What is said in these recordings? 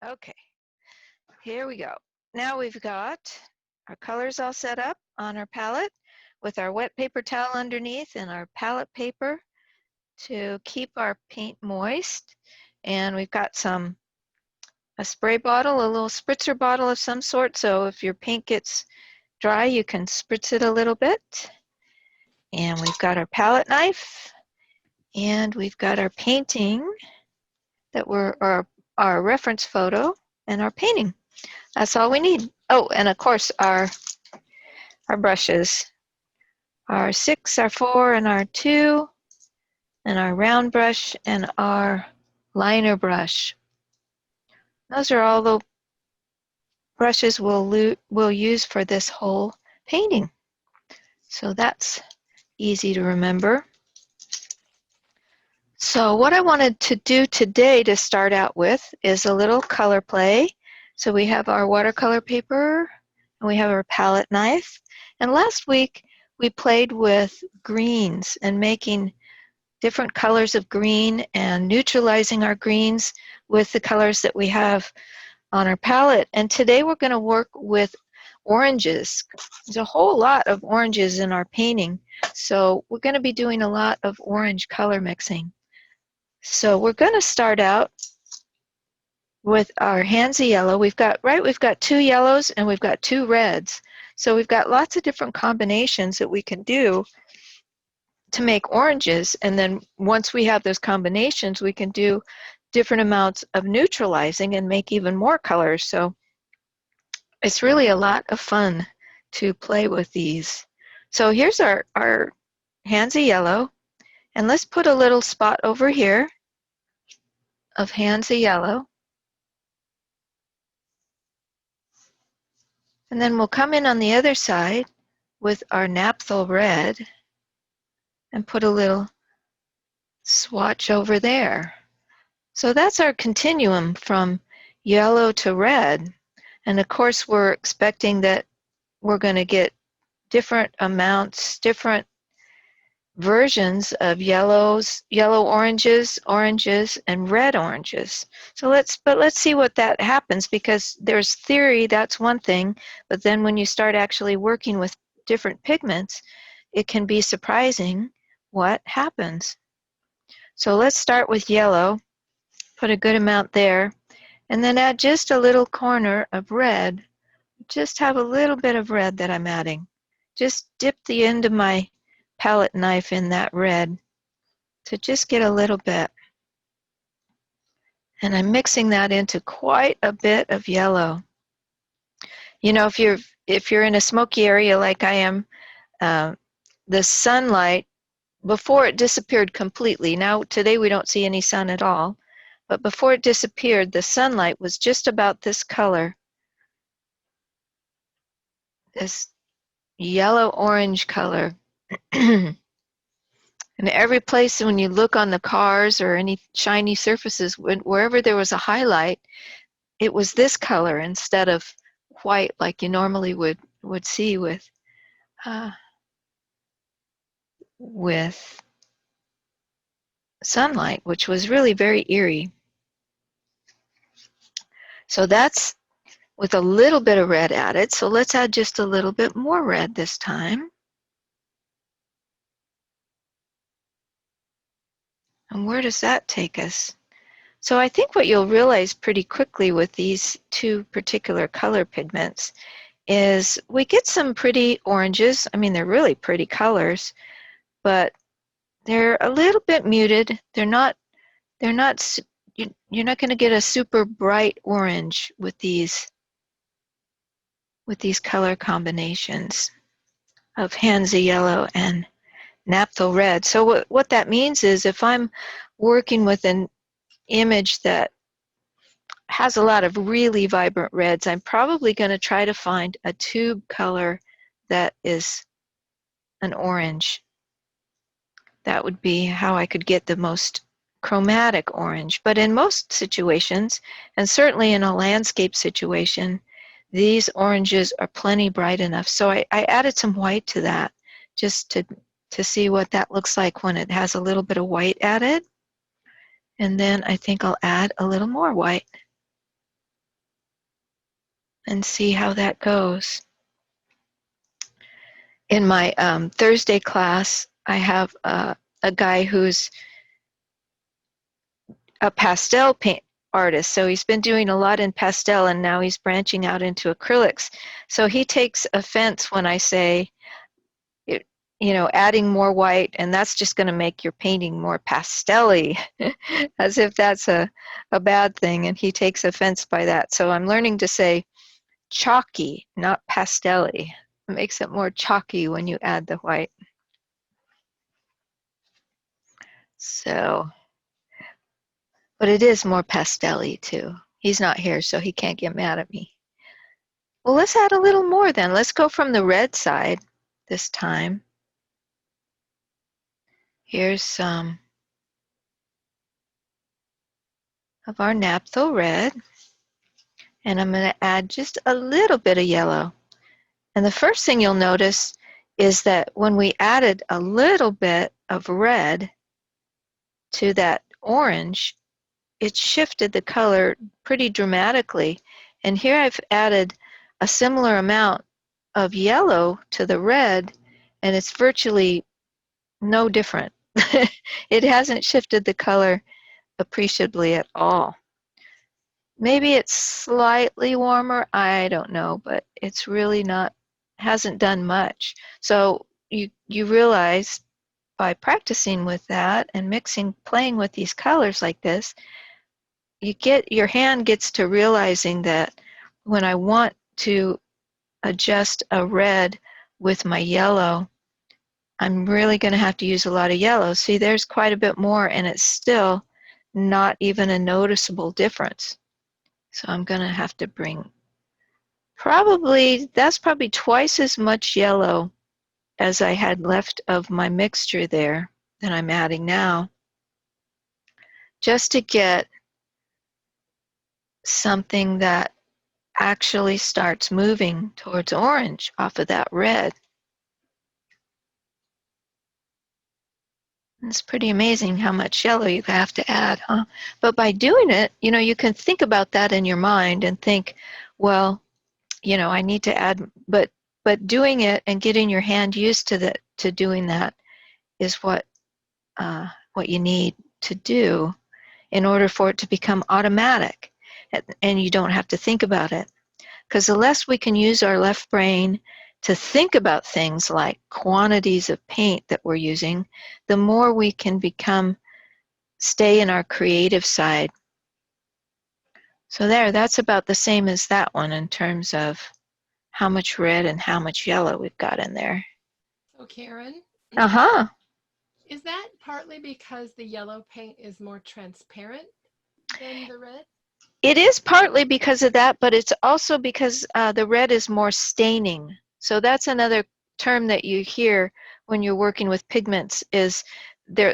Okay, here we go. Now we've got our colors all set up on our palette with our wet paper towel underneath and our palette paper to keep our paint moist. And we've got a spray bottle, a little spritzer bottle of some sort, so if your paint gets dry, you can spritz it a little bit. And we've got our palette knife, and we've got our painting our reference photo and our painting. That's all we need. Oh, and of course our brushes, our 6, our 4, and our 2, and our round brush and our liner brush. Those are all the brushes we'll use for this whole painting. So that's easy to remember. So what I wanted to do today to start out with is a little color play. So we have our watercolor paper, and we have our palette knife. And last week we played with greens and making different colors of green and neutralizing our greens with the colors that we have on our palette. And today we're going to work with oranges. There's a whole lot of oranges in our painting. So we're going to be doing a lot of orange color mixing. So we're going to start out with our handsy yellow. We've got 2 yellows and we've got 2 reds. So we've got lots of different combinations that we can do to make oranges, and then once we have those combinations, we can do different amounts of neutralizing and make even more colors. So it's really a lot of fun to play with these. So here's our handsy yellow, and let's put a little spot over here of handsy yellow. And then we'll come in on the other side with our naphthol red and put a little swatch over there. So that's our continuum from yellow to red. And of course, we're expecting that we're going to get different amounts, different versions of yellow oranges, and red oranges. So let's see what that happens, because there's theory, that's one thing, but then when you start actually working with different pigments, it can be surprising what happens. So let's start with yellow, put a good amount there, and then add just a little corner of red. Just have a little bit of red that I'm adding. Just dip the end of my palette knife in that red to just get a little bit. And I'm mixing that into quite a bit of yellow. You know, if you're in a smoky area like I am, the sunlight, before it disappeared completely, now today we don't see any sun at all, but before it disappeared, the sunlight was just about this color, this yellow-orange color. And every place when you look on the cars or any shiny surfaces, wherever there was a highlight, it was this color instead of white like you normally would see with sunlight, which was really very eerie. So that's with a little bit of red added. So let's add just a little bit more red this time. And where does that take us? So I think what you'll realize pretty quickly with these 2 particular color pigments is we get some pretty oranges. I mean, they're really pretty colors, but they're a little bit muted. You're not going to get a super bright orange with these color combinations of handsy yellow and naphthol red. So what that means is if I'm working with an image that has a lot of really vibrant reds, I'm probably going to try to find a tube color that is an orange. That would be how I could get the most chromatic orange. But in most situations, and certainly in a landscape situation, these oranges are plenty bright enough. So I added some white to that just to see what that looks like when it has a little bit of white added. And then I think I'll add a little more white. and see how that goes. In my Thursday class, I have a guy who's a pastel paint artist. So he's been doing a lot in pastel and now he's branching out into acrylics. So he takes offense when I say, adding more white, and that's just going to make your painting more pastel-y, as if that's a bad thing, and he takes offense by that. So I'm learning to say chalky, not pastel-y. It makes it more chalky when you add the white. So, but it is more pastel-y too. He's not here, so he can't get mad at me. Well, let's add a little more then. Let's go from the red side this time. Here's some of our naphtha red. And I'm going to add just a little bit of yellow. And the first thing you'll notice is that when we added a little bit of red to that orange, it shifted the color pretty dramatically. And here I've added a similar amount of yellow to the red, and it's virtually no different. It hasn't shifted the color appreciably at all. Maybe it's slightly warmer, I don't know, but it's really not, hasn't done much. So you realize by practicing with that and mixing, playing with these colors like this, your hand gets to realizing that when I want to adjust a red with my yellow, I'm really going to have to use a lot of yellow. See, there's quite a bit more, and it's still not even a noticeable difference. So I'm going to have to bring that's probably twice as much yellow as I had left of my mixture there that I'm adding now, just to get something that actually starts moving towards orange off of that red. It's pretty amazing how much yellow you have to add, huh? But by doing it, you can think about that in your mind and think, well, I need to add, but doing it and getting your hand used to doing that is what you need to do in order for it to become automatic, and you don't have to think about it. Because the less we can use our left brain to think about things like quantities of paint that we're using, the more we can stay in our creative side. So that's about the same as that one in terms of how much red and how much yellow we've got in there. So Karen, Uh-huh. is that partly because the yellow paint is more transparent than the red? It is partly because of that, but it's also because the red is more staining. So that's another term that you hear when you're working with pigments is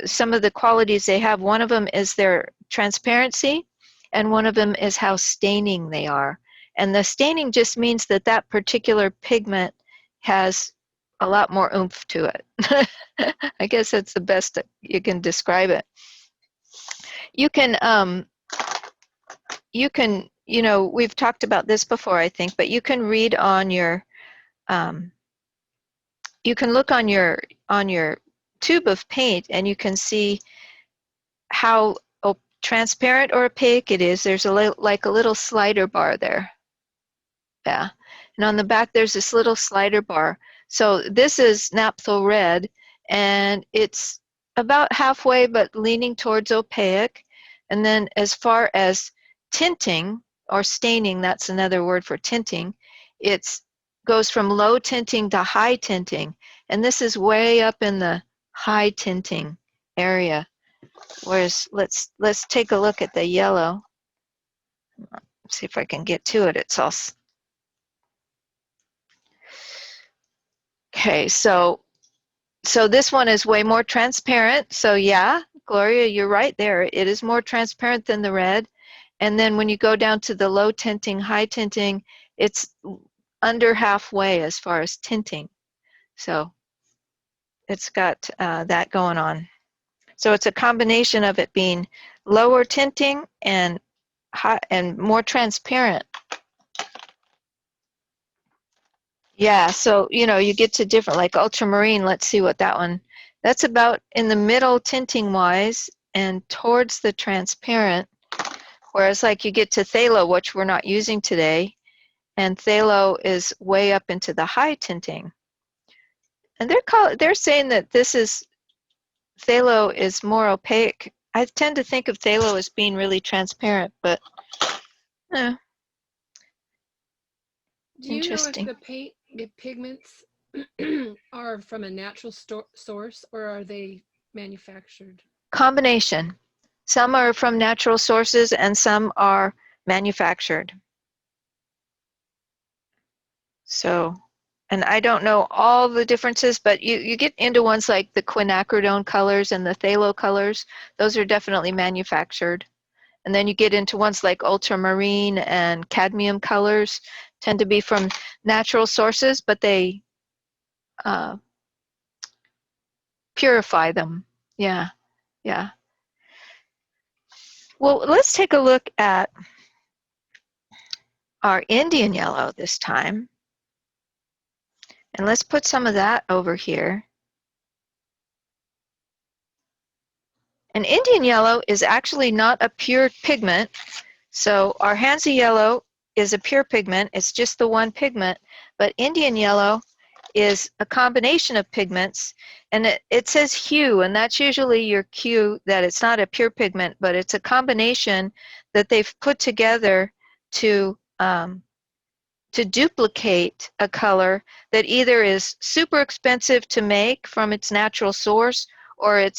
some of the qualities they have. One of them is their transparency, and one of them is how staining they are. And the staining just means that that particular pigment has a lot more oomph to it. I guess that's the best that you can describe it. You can we've talked about this before, I think, but you can read on your, you can look on your tube of paint and you can see how transparent or opaque it is. There's like a little slider bar there. Yeah. And on the back, there's this little slider bar. So this is naphtha red, and it's about halfway, but leaning towards opaque. And then as far as tinting or staining, that's another word for tinting, it goes from low tinting to high tinting. And this is way up in the high tinting area. Whereas let's take a look at the yellow. See if I can get to it. It's all okay. So this one is way more transparent. So yeah, Gloria, you're right there. It is more transparent than the red. And then when you go down to the low tinting, high tinting, it's under halfway as far as tinting. So it's got that going on. So it's a combination of it being lower tinting and high and more transparent. Yeah, so you get to different, like ultramarine. Let's see what that one. That's about in the middle tinting wise and towards the transparent. Whereas like you get to phthalo, which we're not using today, and phthalo is way up into the high tinting. And they're saying that phthalo is more opaque. I tend to think of phthalo as being really transparent, but eh, Do you know if interesting. the pigments are from a natural source or are they manufactured? Combination. Some are from natural sources and some are manufactured. So, and I don't know all the differences, but you get into ones like the quinacridone colors and the phthalo colors. Those are definitely manufactured. And then you get into ones like ultramarine and cadmium colors, tend to be from natural sources, but they uh, purify them. Yeah, yeah. Well, let's take a look at our Indian yellow this time. And let's put some of that over here. And Indian yellow is actually not a pure pigment. So our Hansa yellow is a pure pigment. It's just the one pigment. But Indian yellow is a combination of pigments. And it says hue, and that's usually your cue that it's not a pure pigment, but it's a combination that they've put together to duplicate a color that either is super expensive to make from its natural source, or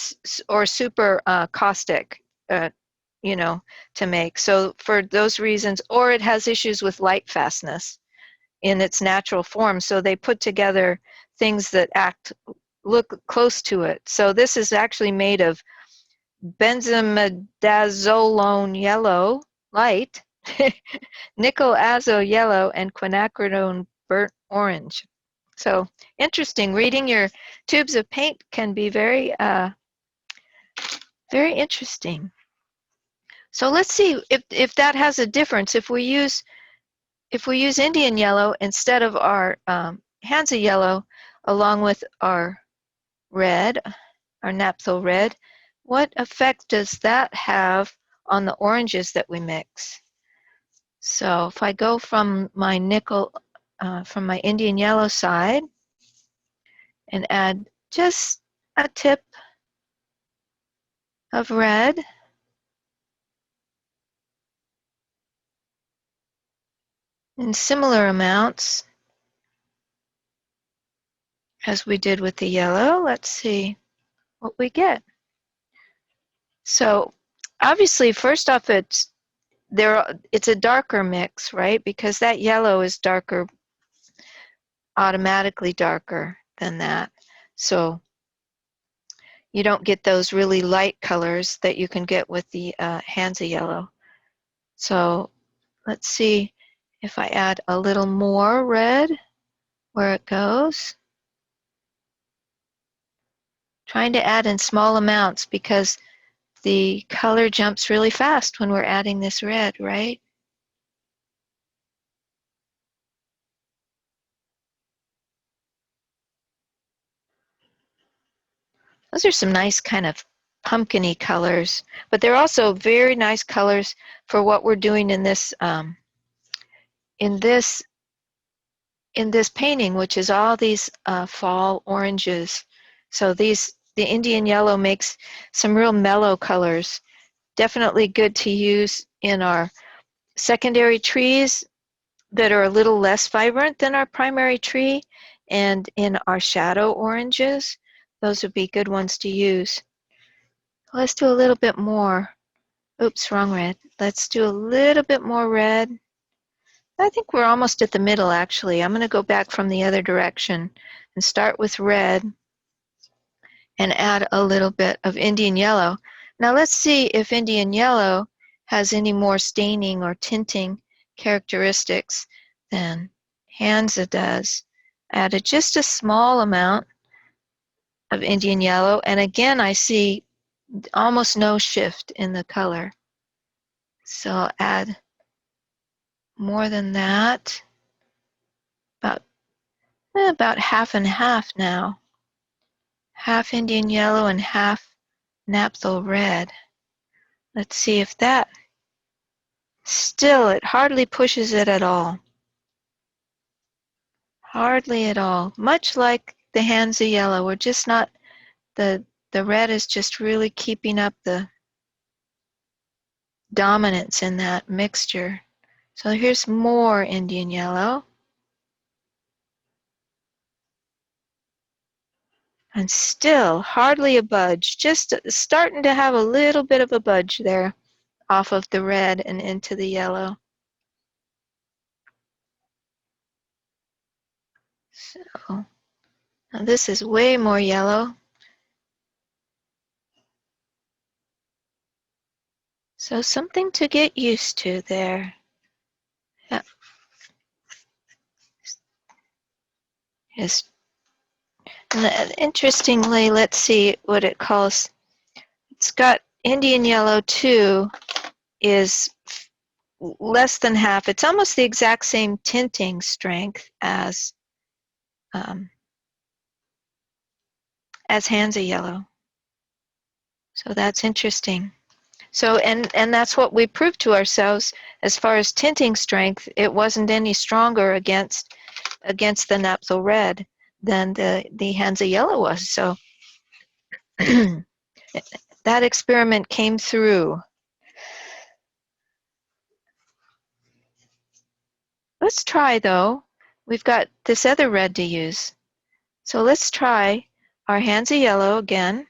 super caustic, uh, you know, to make. So for those reasons, or it has issues with light fastness in its natural form. So they put together things that look close to it. So this is actually made of benzimidazolone yellow light, nickel azo yellow, and quinacridone burnt orange. So interesting. Reading your tubes of paint can be very interesting. So let's see if that has a difference. If we use Indian yellow instead of our Hansa yellow, along with our red, our naphtha red, what effect does that have on the oranges that we mix? So if I go from my from my Indian yellow side and add just a tip of red, in similar amounts as we did with the yellow, let's see what we get. So obviously, first off, it's a darker mix, right? Because that yellow is darker, automatically darker than that. So you don't get those really light colors that you can get with the Hansa yellow. So let's see if I add a little more red where it goes. Trying to add in small amounts because the color jumps really fast when we're adding this red, right? Those are some nice kind of pumpkin-y colors, but they're also very nice colors for what we're doing in this in this painting, which is all these fall oranges. So the Indian yellow makes some real mellow colors. Definitely good to use in our secondary trees that are a little less vibrant than our primary tree, and in our shadow oranges. Those would be good ones to use. Let's do a little bit more. Oops, wrong red. Let's do a little bit more red. I think we're almost at the middle, actually. I'm going to go back from the other direction and start with red and add a little bit of Indian yellow. Now let's see if Indian yellow has any more staining or tinting characteristics than Hansa does. Added just a small amount of Indian yellow, and again I see almost no shift in the color. So I'll add more than that, about About half and half now. Half Indian yellow and half naphthol red. Let's see if that, still it hardly pushes it at all. Hardly at all. Much like the Hansa yellow, we're just not, the red is just really keeping up the dominance in that mixture. So here's more Indian yellow. And still hardly a budge, just starting to have a little bit of a budge there off of the red and into the yellow. So now this is way more yellow. So something to get used to there. Yeah. Yes. Interestingly, let's see what it calls. It's got Indian yellow too, is less than half. It's almost the exact same tinting strength um, as Hansa yellow. So that's interesting. So and that's what we proved to ourselves as far as tinting strength. It wasn't any stronger against the naphthol red than the Hansa yellow was. So that experiment came through. Let's try though. We've got this other red to use. So let's try our Hansa yellow again.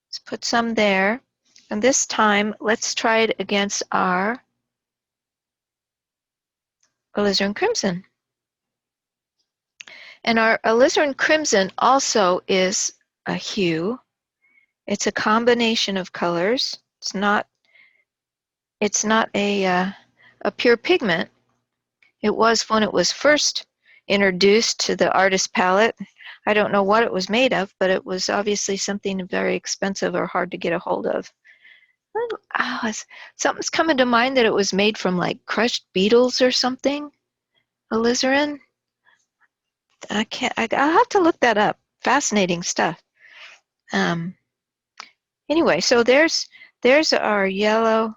Let's put some there. And this time, let's try it against our alizarin crimson. And our alizarin crimson also is a hue. It's a combination of colors. It's not a pure pigment. It was when it was first introduced to the artist palette. I don't know what it was made of, but it was obviously something very expensive or hard to get a hold of. Oh, something's coming to mind that it was made from like crushed beetles or something. Alizarin. I'll have to look that up. Fascinating stuff. Um, anyway, so there's our yellow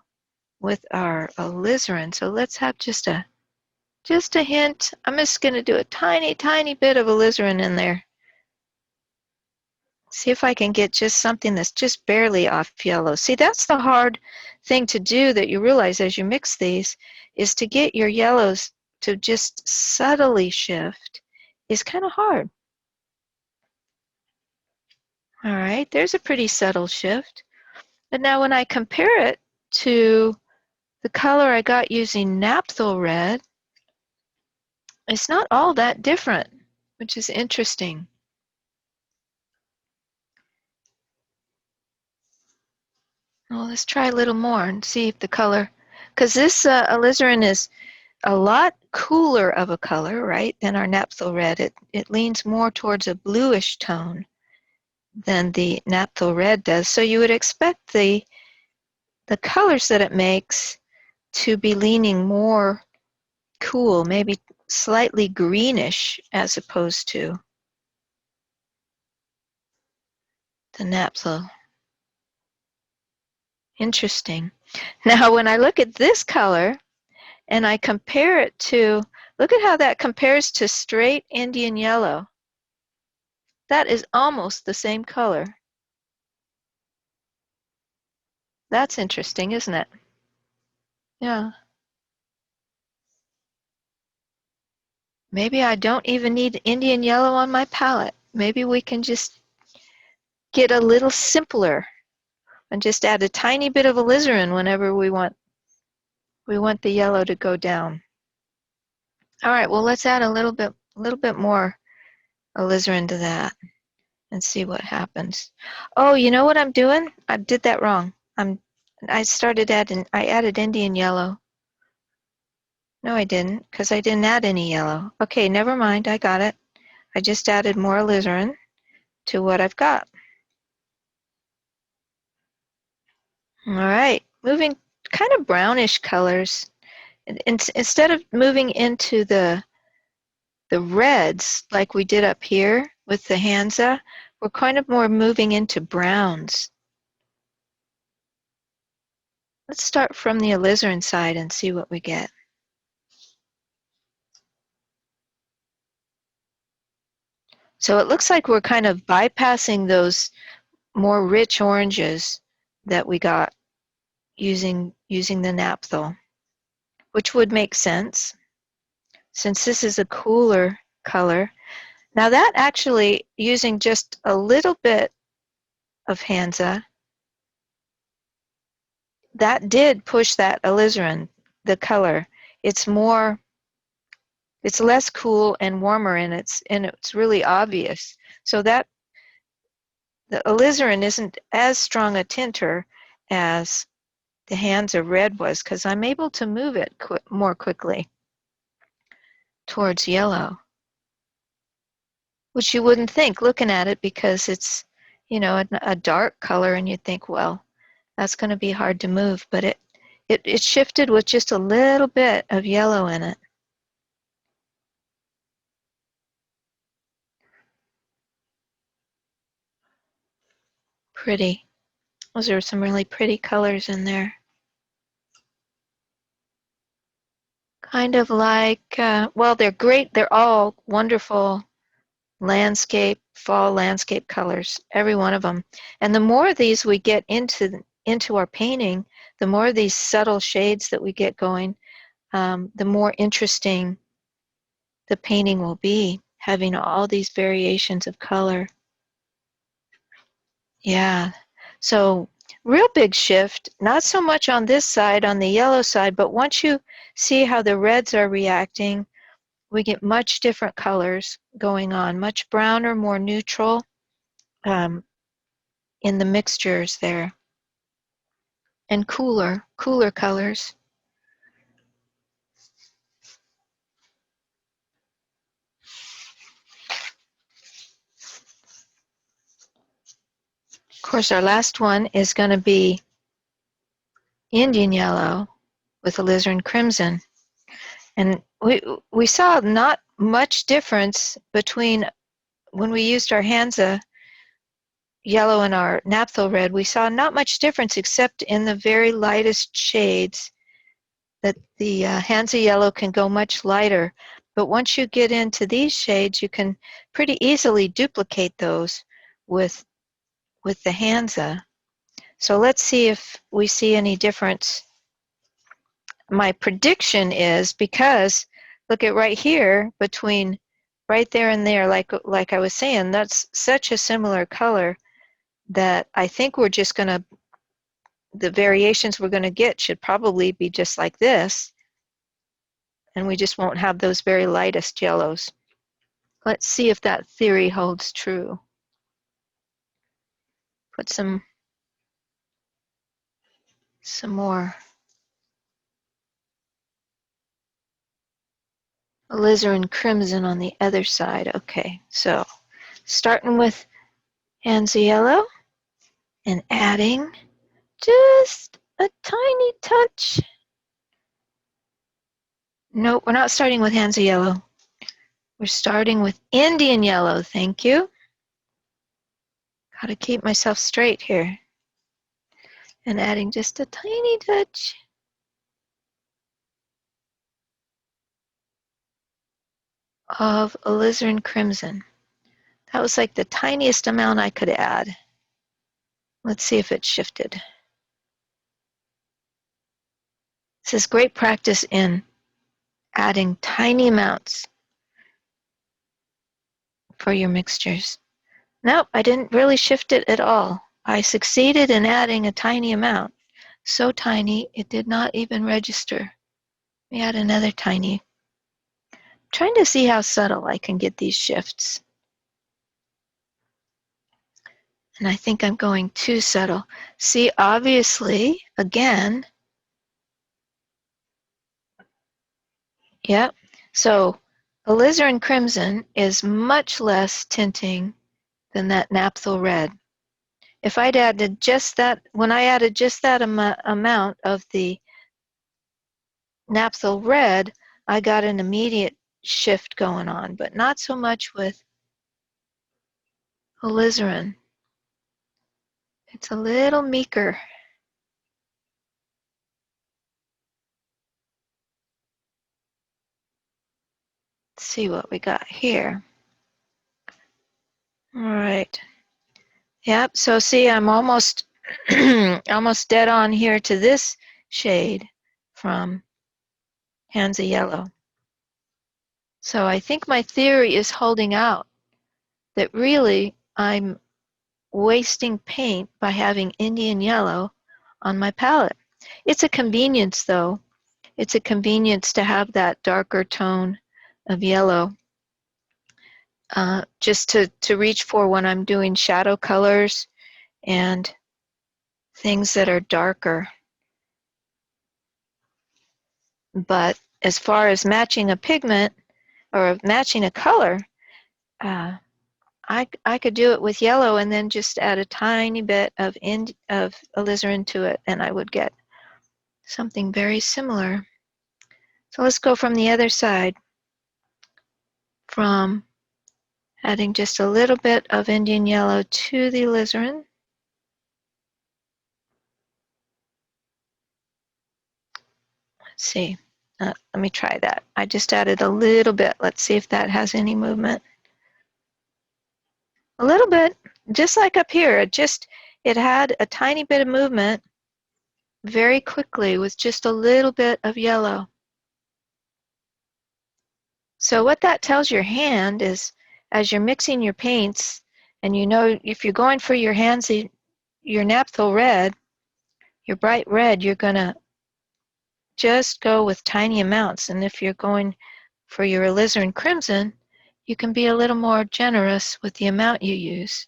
with our alizarin. So let's have just a hint. I'm just going to do a tiny, tiny bit of alizarin in there. See if I can get just something that's just barely off yellow. See, that's the hard thing to do that you realize as you mix these, is to get your yellows to just subtly shift is kind of hard. All right, there's a pretty subtle shift. But now when I compare it to the color I got using naphthol red, it's not all that different, which is interesting. Well, let's try a little more and see if the color, because this alizarin is a lot cooler of a color, right, than our naphthol red. It leans more towards a bluish tone than the naphthol red does. So you would expect the colors that it makes to be leaning more cool, maybe slightly greenish as opposed to the naphthol. Interesting. Now when I look at this color and I compare it to, look at how that compares to straight Indian yellow. That is almost the same color. That's interesting, isn't it? Yeah. Maybe I don't even need Indian yellow on my palette. Maybe we can just get a little simpler and just add a tiny bit of alizarin whenever we want the yellow to go down. All right, well, let's add a little bit more alizarin to that and see what happens. Oh, you know what I'm doing? I did that wrong. I added Indian yellow. No, I didn't, because I didn't add any yellow. Okay, never mind, I got it. I just added more alizarin to what I've got. All right, moving kind of brownish colors. Instead of moving into the The reds, like we did up here with the Hansa, we're kind of more moving into browns. Let's start from the alizarin side and see what we get. So it looks like we're kind of bypassing those more rich oranges that we got using the naphtha, which would make sense since this is a cooler color. Now that actually, using just a little bit of Hansa, that did push that alizarin, the color. It's more, it's less cool and warmer, and it's really obvious. So that the alizarin isn't as strong a tinter as the Hansa red was, because I'm able to move it more quickly towards yellow, which you wouldn't think looking at it, because it's, you know, a dark color, and you'd think, well, that's going to be hard to move, but it shifted with just a little bit of yellow in it. Pretty. Those are some really pretty colors in there. Kind of like, well, they're great. They're all wonderful landscape, fall landscape colors, every one of them. And the more of these we get into our painting, the more of these subtle shades that we get going, the more interesting the painting will be, having all these variations of color. Yeah. So real big shift, not so much on this side, on the yellow side, but once you see how the reds are reacting, we get much different colors going on, much browner, more neutral um, in the mixtures there, and cooler colors. Of course, our last one is going to be Indian yellow with alizarin crimson. And we saw not much difference between when we used our Hansa yellow and our naphtha red. We saw not much difference except in the very lightest shades, that the Hansa yellow can go much lighter. But once you get into these shades, you can pretty easily duplicate those with the Hansa. So let's see if we see any difference. My prediction is, because look at right here, between right there and there, like I was saying, that's such a similar color that I think we're just going to, the variations we're going to get should probably be just like this, and we just won't have those very lightest yellows. Let's see if that theory holds true. Put some more alizarin crimson on the other side. Okay, so starting with Hansa yellow and adding just a tiny touch. Nope, we're not starting with Hansa yellow. We're starting with Indian yellow, thank you. Gotta keep myself straight here. And adding just a tiny touch of alizarin crimson. That was like the tiniest amount I could add. Let's see if it shifted. This is great practice in adding tiny amounts for your mixtures. Nope, I didn't really shift it at all. I succeeded in adding a tiny amount. So tiny, it did not even register. We add another tiny. I'm trying to see how subtle I can get these shifts. And I think I'm going too subtle. See, obviously, again, yep. So alizarin crimson is much less tinting than that naphthol red. If I'd added just that, when I added just that amount of the naphthol red, I got an immediate shift going on, but not so much with alizarin. It's a little meeker. Let's see what we got here. All right. Yep, so see, I'm almost almost dead on here to this shade from Hands of Yellow. So I think my theory is holding out, that really I'm wasting paint by having Indian Yellow on my palette. It's a convenience though. It's a convenience to have that darker tone of yellow, just to reach for when I'm doing shadow colors and things that are darker. But as far as matching a pigment or matching a color, I could do it with yellow and then just add a tiny bit of alizarin to it, and I would get something very similar. So let's go from the other side, from adding just a little bit of Indian Yellow to the alizarin. Let's see. Let me try that. I just added a little bit. Let's see if that has any movement. A little bit, just like up here. It had a tiny bit of movement very quickly with just a little bit of yellow. So what that tells your hand is, as you're mixing your paints, and you know if you're going for your naphthol red, your bright red, you're going to just go with tiny amounts. And if you're going for your alizarin crimson, you can be a little more generous with the amount you use.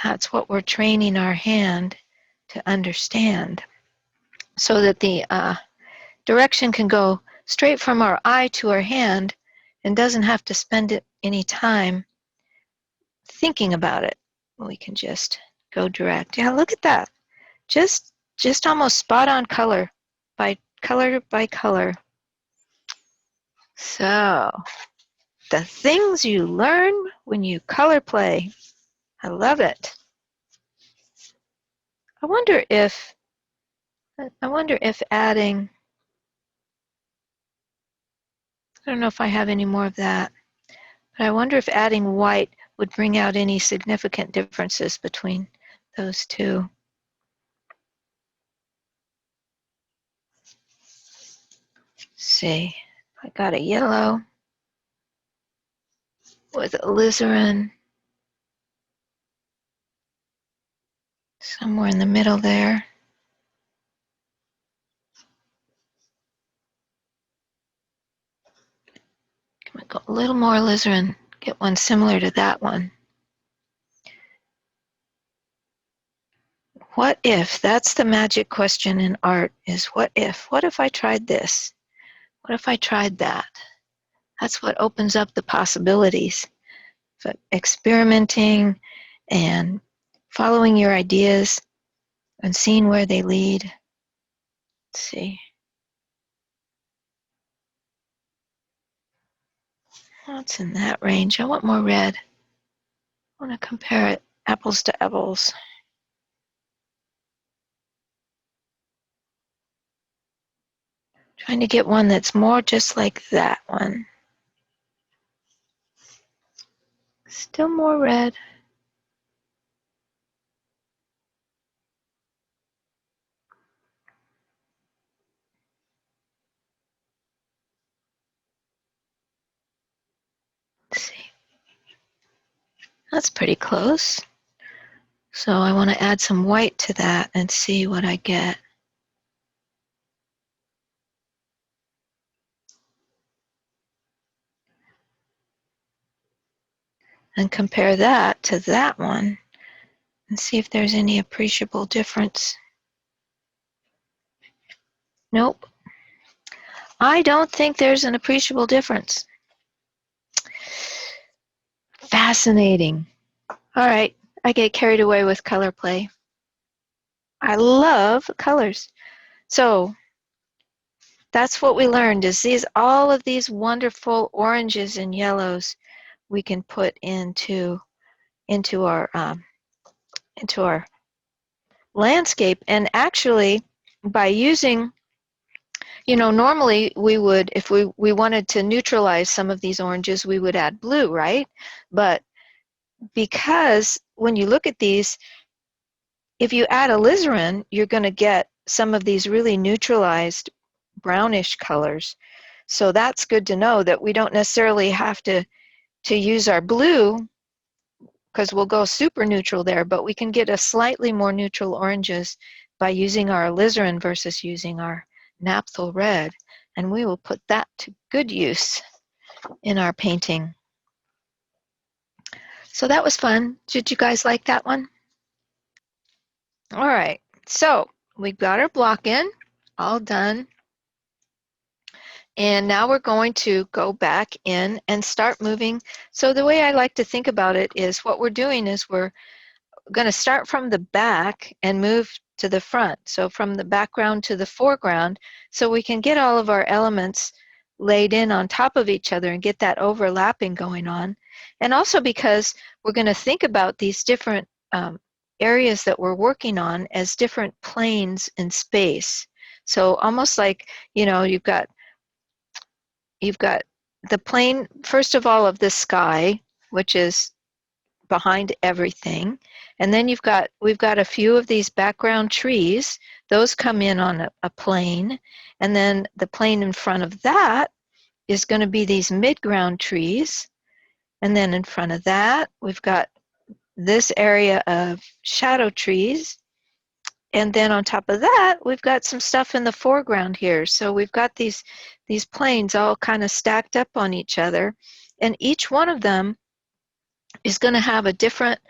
That's what we're training our hand to understand, so that the direction can go straight from our eye to our hand and doesn't have to spend any time thinking about it. We can just go direct. Yeah, look at that. Just almost spot on color by color. So, the things you learn when you color play. I love it. I wonder if adding, I don't know if I have any more of that, but I wonder if adding white would bring out any significant differences between those two. Let's see, I got a yellow with alizarin somewhere in the middle there. Can we go a little more alizarin? Get one similar to that one. What if? That's the magic question in art, is what if? What if I tried this? What if I tried that? That's what opens up the possibilities. But experimenting and following your ideas and seeing where they lead. Let's see. What's in that range? I want more red. I want to compare it apples to apples. Trying to get one that's more just like that one. Still more red. Let's see. That's pretty close. So I want to add some white to that and see what I get. And compare that to that one and see if there's any appreciable difference. Nope. I don't think there's an appreciable difference. Fascinating. All right, I get carried away with color play. I love colors. So that's what we learned is all of these wonderful oranges and yellows we can put into our into our landscape. And actually, by using, normally we would, if we wanted to neutralize some of these oranges, we would add blue, right? But because when you look at these, if you add alizarin, you're going to get some of these really neutralized brownish colors. So that's good to know that we don't necessarily have to use our blue because we'll go super neutral there, but we can get a slightly more neutral oranges by using our alizarin versus using our naphthol red. And we will put that to good use in our painting. So that was fun. Did you guys like that one? All right, so we've got our block in, all done. And now we're going to go back in and start moving. So the way I like to think about it is what we're doing is we're going to start from the back and move to the front. So from the background to the foreground, so we can get all of our elements laid in on top of each other and get that overlapping going on. And also because we're going to think about these different areas that we're working on as different planes in space. So almost like, you've got the plane, first of all, of the sky, which is behind everything. And then we've got a few of these background trees. Those come in on a plane. And then the plane in front of that is going to be these midground trees. And then in front of that, we've got this area of shadow trees. And then on top of that, we've got some stuff in the foreground here. So we've got these planes all kind of stacked up on each other. And each one of them is going to have a different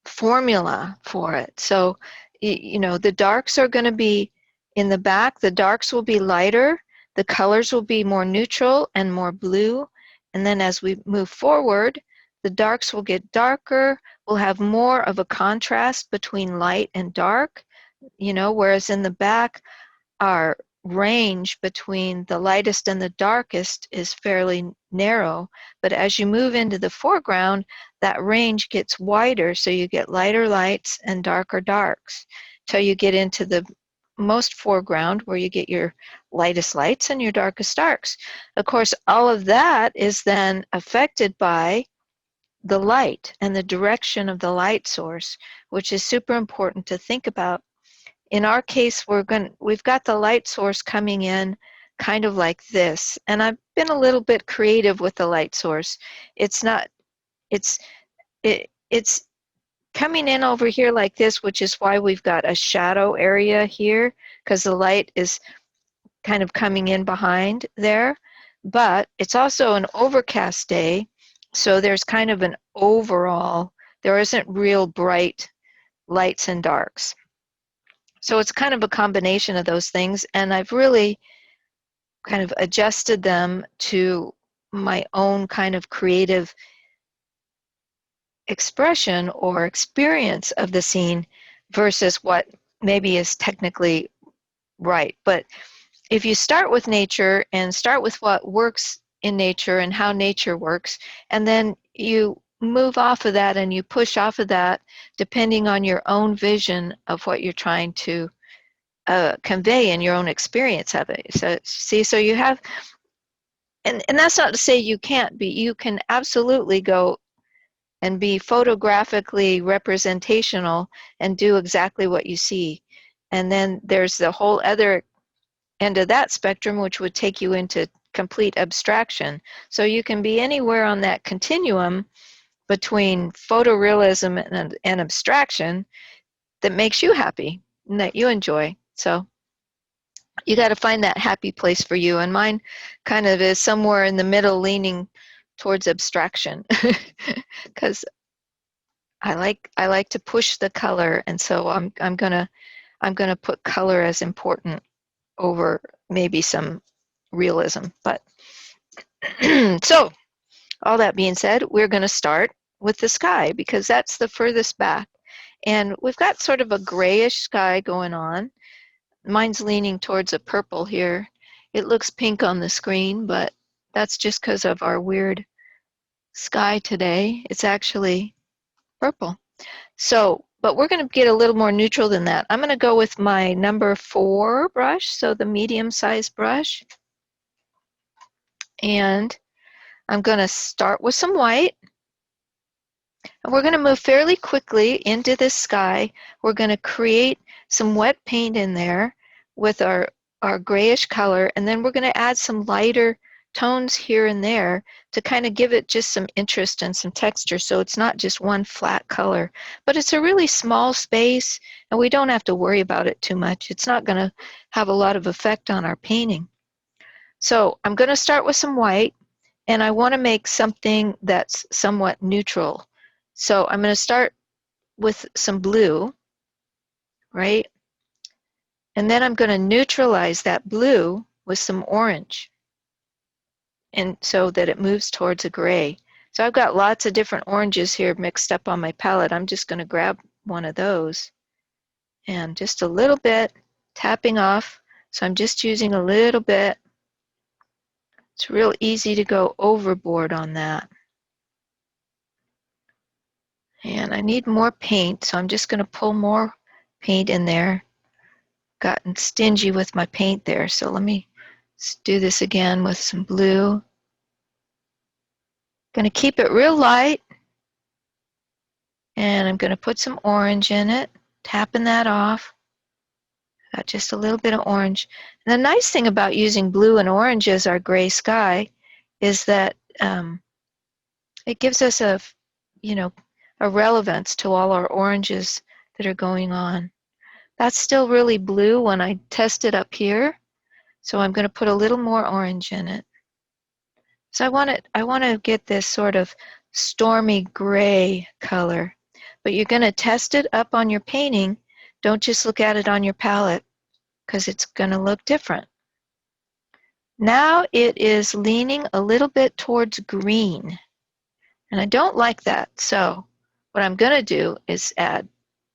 formula for it. So, the darks are going to be in the back. The darks will be lighter. The colors will be more neutral and more blue. And then as we move forward, the darks will get darker. We'll have more of a contrast between light and dark, whereas in the back, our range between the lightest and the darkest is fairly narrow. But as you move into the foreground, that range gets wider, so you get lighter lights and darker darks till you get into the most foreground where you get your lightest lights and your darkest darks. Of course, all of that is then affected by the light and the direction of the light source, which is super important to think about. In our case, we've got the light source coming in kind of like this. And I've been a little bit creative with the light source. It's not, it's, it's coming in over here like this, which is why we've got a shadow area here, because the light is kind of coming in behind there. But it's also an overcast day, so there's kind of an overall, there isn't real bright lights and darks. So it's kind of a combination of those things, and I've really kind of adjusted them to my own kind of creative expression or experience of the scene versus what maybe is technically right. But if you start with nature and start with what works in nature and how nature works, and then you move off of that and you push off of that depending on your own vision of what you're trying to convey in your own experience of it. So see, so you have, and that's not to say you can't be, you can absolutely go and be photographically representational and do exactly what you see. And then there's the whole other end of that spectrum, which would take you into complete abstraction. So you can be anywhere on that continuum between photorealism and abstraction that makes you happy and that you enjoy. So you got to find that happy place for you. And mine kind of is somewhere in the middle, leaning towards abstraction, because I like to push the color, and so I'm gonna put color as important over maybe some realism. But so all that being said, we're going to start with the sky because that's the furthest back, and we've got sort of a grayish sky going on. mine's leaning towards a purple here. It looks pink on the screen, but that's just because of our weird sky today. It's actually purple. So, but we're going to get a little more neutral than that. I'm going to go with my number 4 brush, so the medium-sized brush. And I'm going to start with some white. And we're going to move fairly quickly into this sky. We're going to create some wet paint in there with our grayish color, and then we're going to add some lighter tones here and there to kind of give it just some interest and some texture, so it's not just one flat color. But it's a really small space, and we don't have to worry about it too much. It's not going to have a lot of effect on our painting. So I'm going to start with some white, and I want to make something that's somewhat neutral. So I'm going to start with some blue, right? And then I'm going to neutralize that blue with some orange, and so that it moves towards a gray. So I've got lots of different oranges here mixed up on my palette. I'm just going to grab one of those and just a little bit, tapping off. So I'm just using a little bit. It's real easy to go overboard on that. And I need more paint, so I'm just going to pull more paint in there. Gotten stingy with my paint there, so let me do this again with some blue. Going to keep it real light, and I'm going to put some orange in it, tapping that off. Got just a little bit of orange. And the nice thing about using blue and orange as our gray sky is that it gives us a, you know, a relevance to all our oranges that are going on. That's still really blue when I test it up here, so I'm going to put a little more orange in it. So I want to get this sort of stormy gray color, but you're going to test it up on your painting. Don't just look at it on your palette, because it's going to look different. Now it is leaning a little bit towards green, and I don't like that. So what I'm going to do is add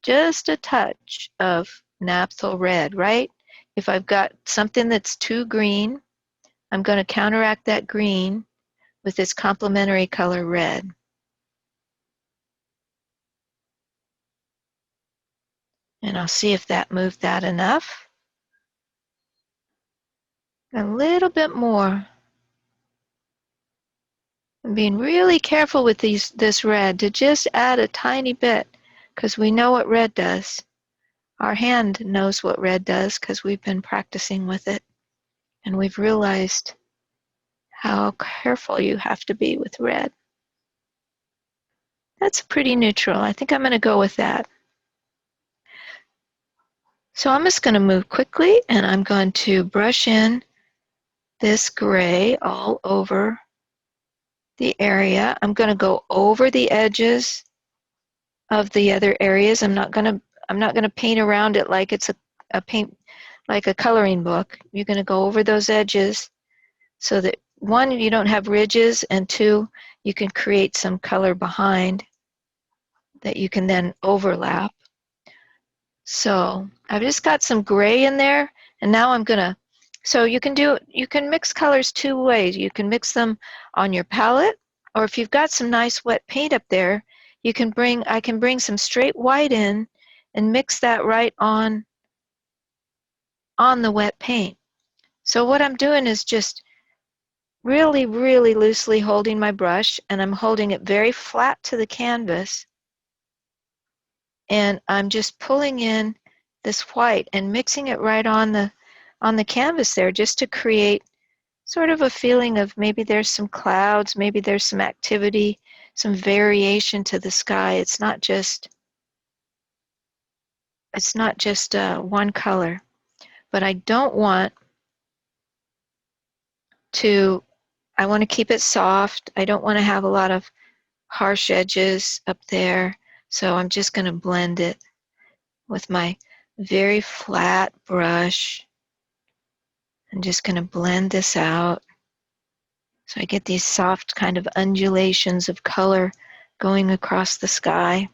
just a touch of naphthol red, right? If I've got something that's too green, I'm going to counteract that green with this complementary color red. And I'll see if that moved that enough. A little bit more. I'm being really careful with this red to just add a tiny bit, because we know what red does. Our hand knows what red does because we've been practicing with it, and we've realized how careful you have to be with red. That's pretty neutral. I think I'm going to go with that. So I'm just going to move quickly, and I'm going to brush in this gray all over the area. I'm going to go over the edges of the other areas. I'm not going to paint around it like it's a paint, like a coloring book. You're going to go over those edges so that, one, you don't have ridges, and two, you can create some color behind that you can then overlap. So I've just got some gray in there, and now I'm going to, so you can mix colors two ways. You can mix them on your palette, or if you've got some nice wet paint up there, I can bring some straight white in and mix that right on the wet paint. So what I'm doing is just really, really loosely holding my brush, and I'm holding it very flat to the canvas, and I'm just pulling in this white and mixing it right on the canvas there, just to create sort of a feeling of maybe there's some clouds, maybe there's some activity, some variation to the sky. It's not just one color. But I don't want to, I want to keep it soft. I don't want to have a lot of harsh edges up there. So I'm just going to blend it with my very flat brush. I'm just going to blend this out. So I get these soft kind of undulations of color going across the sky.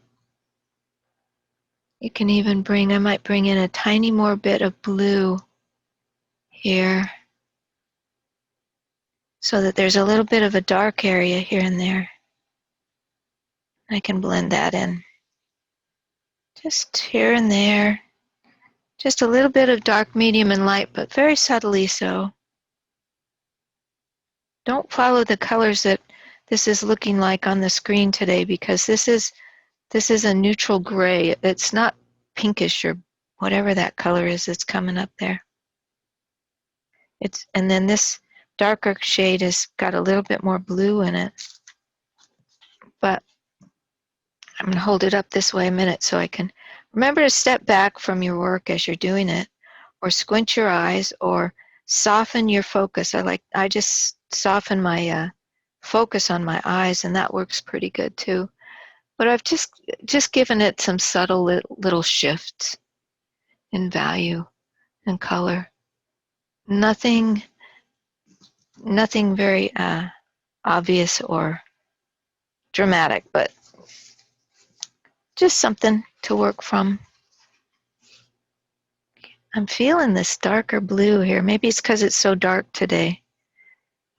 You can even I might bring in a tiny more bit of blue here so that there's a little bit of a dark area here and there. I can blend that in. Just here and there. Just a little bit of dark, medium, and light, but very subtly so. Don't follow the colors that this is looking like on the screen today, because this is a neutral gray. It's not pinkish or whatever that color is that's coming up there. And then this darker shade has got a little bit more blue in it. But I'm going to hold it up this way a minute so I can remember to step back from your work as you're doing it, or squint your eyes, or soften your focus. I just soften my focus on my eyes, and that works pretty good too. But I've just given it some subtle little shifts in value and color. Nothing very obvious or dramatic, but just something to work from. I'm feeling this darker blue here. Maybe it's because it's so dark today.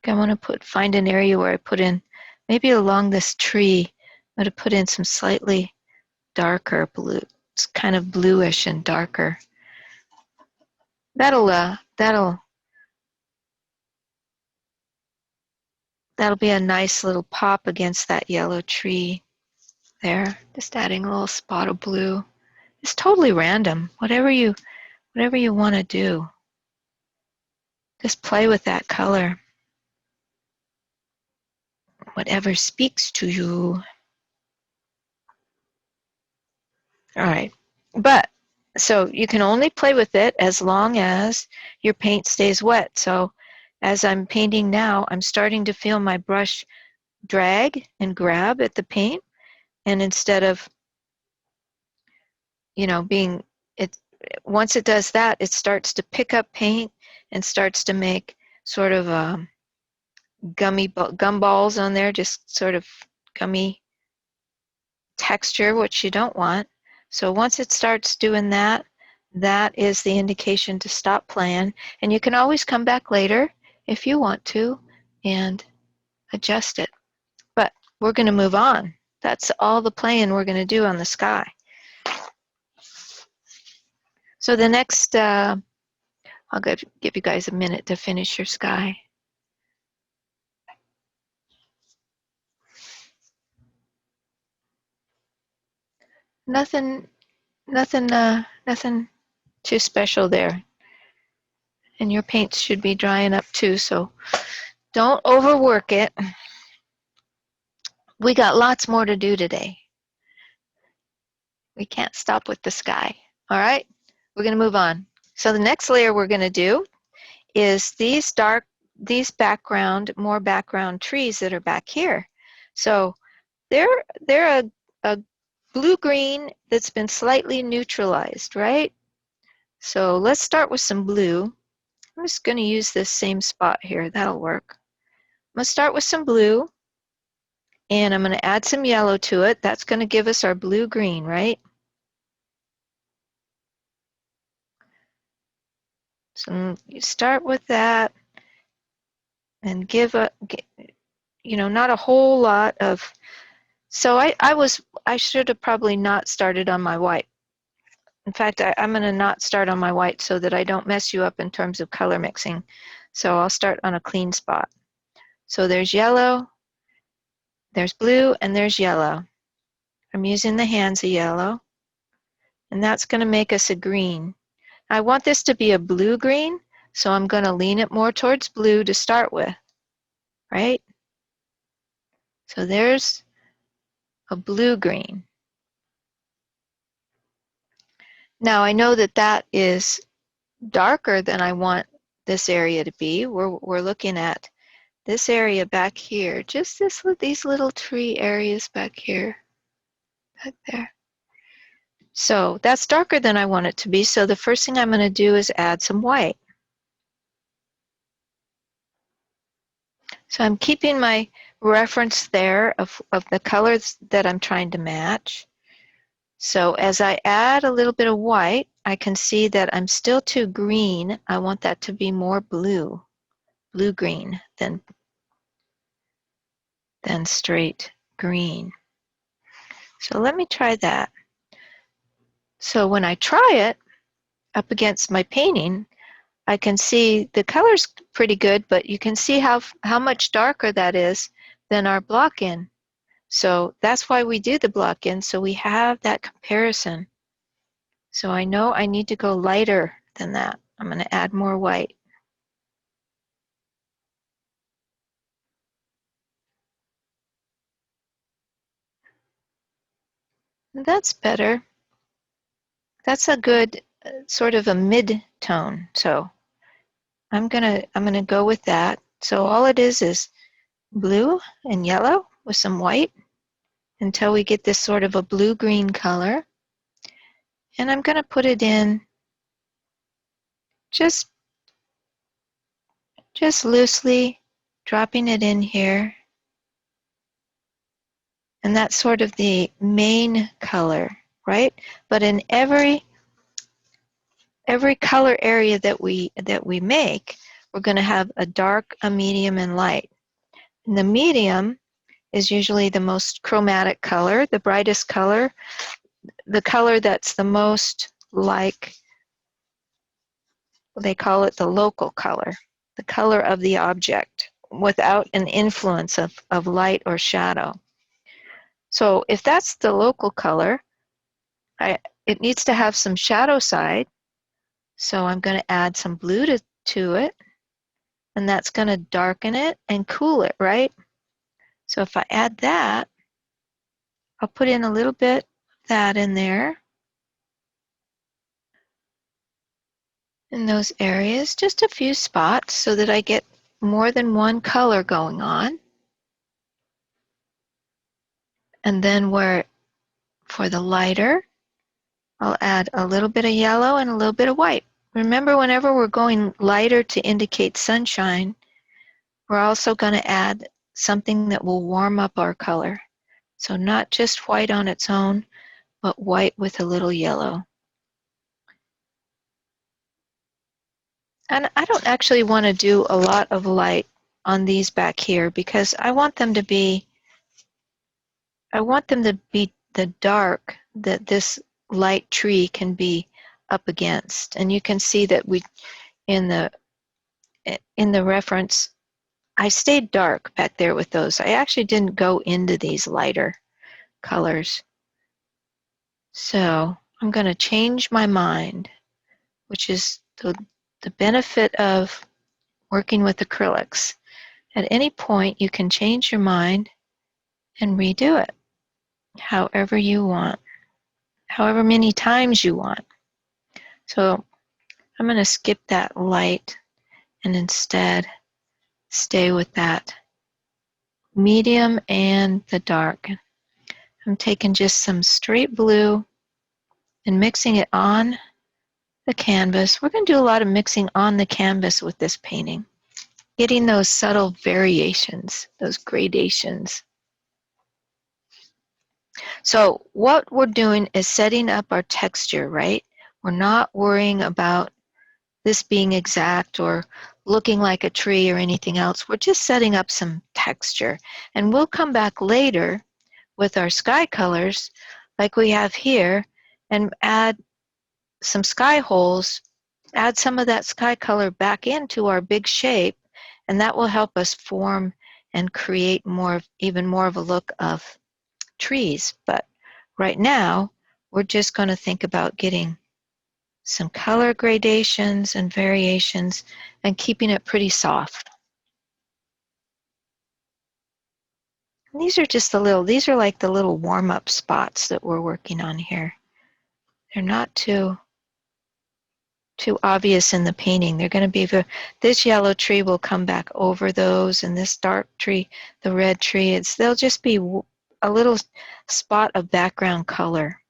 I want to find an area where I put in, maybe along this tree, I'm going to put in some slightly darker blue. It's kind of bluish and darker. That'll be a nice little pop against that yellow tree there. Just adding a little spot of blue. It's totally random. Whatever you want to do. Just play with that color. Whatever speaks to you. All right. But, so you can only play with it as long as your paint stays wet. So as I'm painting now, I'm starting to feel my brush drag and grab at the paint. And instead of, once it does that, it starts to pick up paint and starts to make sort of gum balls on there, just sort of gummy texture, which you don't want. So once it starts doing that, that is the indication to stop playing. And you can always come back later if you want to and adjust it. But we're going to move on. That's all the playing we're going to do on the sky. So the next, I'll give you guys a minute to finish your sky. Nothing too special there. And your paints should be drying up too, so don't overwork it. We got lots more to do today. We can't stop with the sky. All right, we're going to move on. So the next layer we're going to do is these more background trees that are back here. So they're a blue-green that's been slightly neutralized, right? So let's start with some blue. I'm just going to use this same spot here. That'll work. I'm going to start with some blue, and I'm going to add some yellow to it. That's going to give us our blue-green, right? So you start with that and not a whole lot of, so I should have probably not started on my white. In fact, I'm going to not start on my white so that I don't mess you up in terms of color mixing. So I'll start on a clean spot. So there's yellow, there's blue, and there's yellow. I'm using the hands of yellow, and that's going to make us a green. I want this to be a blue-green, so I'm going to lean it more towards blue to start with, right? So there's a blue-green. Now I know that that is darker than I want this area to be. We're looking at this area back here, just these little tree areas back here, back there. So that's darker than I want it to be, so the first thing I'm going to do is add some white. So I'm keeping my reference there of the colors that I'm trying to match. So as I add a little bit of white, I can see that I'm still too green. I want that to be more blue-green than straight green. So let me try that. So when I try it up against my painting, I can see the color's pretty good, but you can see how much darker that is than our block-in. So that's why we do the block-in, so we have that comparison. So I know I need to go lighter than that. I'm going to add more white. That's better. That's a good sort of a mid-tone. So I'm gonna go with that. So all it is blue and yellow with some white until we get this sort of a blue-green color. And I'm gonna put it in just loosely, dropping it in here. And that's sort of the main color, right? But in every color area that we make, we're going to have a dark, a medium, and light. And the medium is usually the most chromatic color, the brightest color, the color that's the most like, they call it the local color, the color of the object without an influence of light or shadow. So if that's the local color, it needs to have some shadow side. So I'm going to add some blue to it, and that's going to darken it and cool it, right? So if I add that, I'll put in a little bit of that in there, in those areas, just a few spots so that I get more than one color going on. And then for the lighter, I'll add a little bit of yellow and a little bit of white. Remember, whenever we're going lighter to indicate sunshine, we're also going to add something that will warm up our color. So not just white on its own, but white with a little yellow. And I don't actually want to do a lot of light on these back here because I want them to be the dark that this light tree can be up against. And you can see that in the reference, I stayed dark back there with those. I actually didn't go into these lighter colors. So I'm going to change my mind, which is the benefit of working with acrylics. At any point, you can change your mind and redo it however you want, however many times you want. So I'm going to skip that light and instead stay with that medium and the dark. I'm taking just some straight blue and mixing it on the canvas. We're going to do a lot of mixing on the canvas with this painting, getting those subtle variations, those gradations. So what we're doing is setting up our texture, right? We're not worrying about this being exact or looking like a tree or anything else. We're just setting up some texture. And we'll come back later with our sky colors like we have here and add some sky holes, add some of that sky color back into our big shape, and that will help us form and create even more of a look of trees. But right now, we're just going to think about getting some color gradations and variations and keeping it pretty soft. And these are like the little warm-up spots that we're working on here. They're not too obvious in the painting. They're going to be, this yellow tree will come back over those, and this dark tree, the red tree, they'll just be a little spot of background color.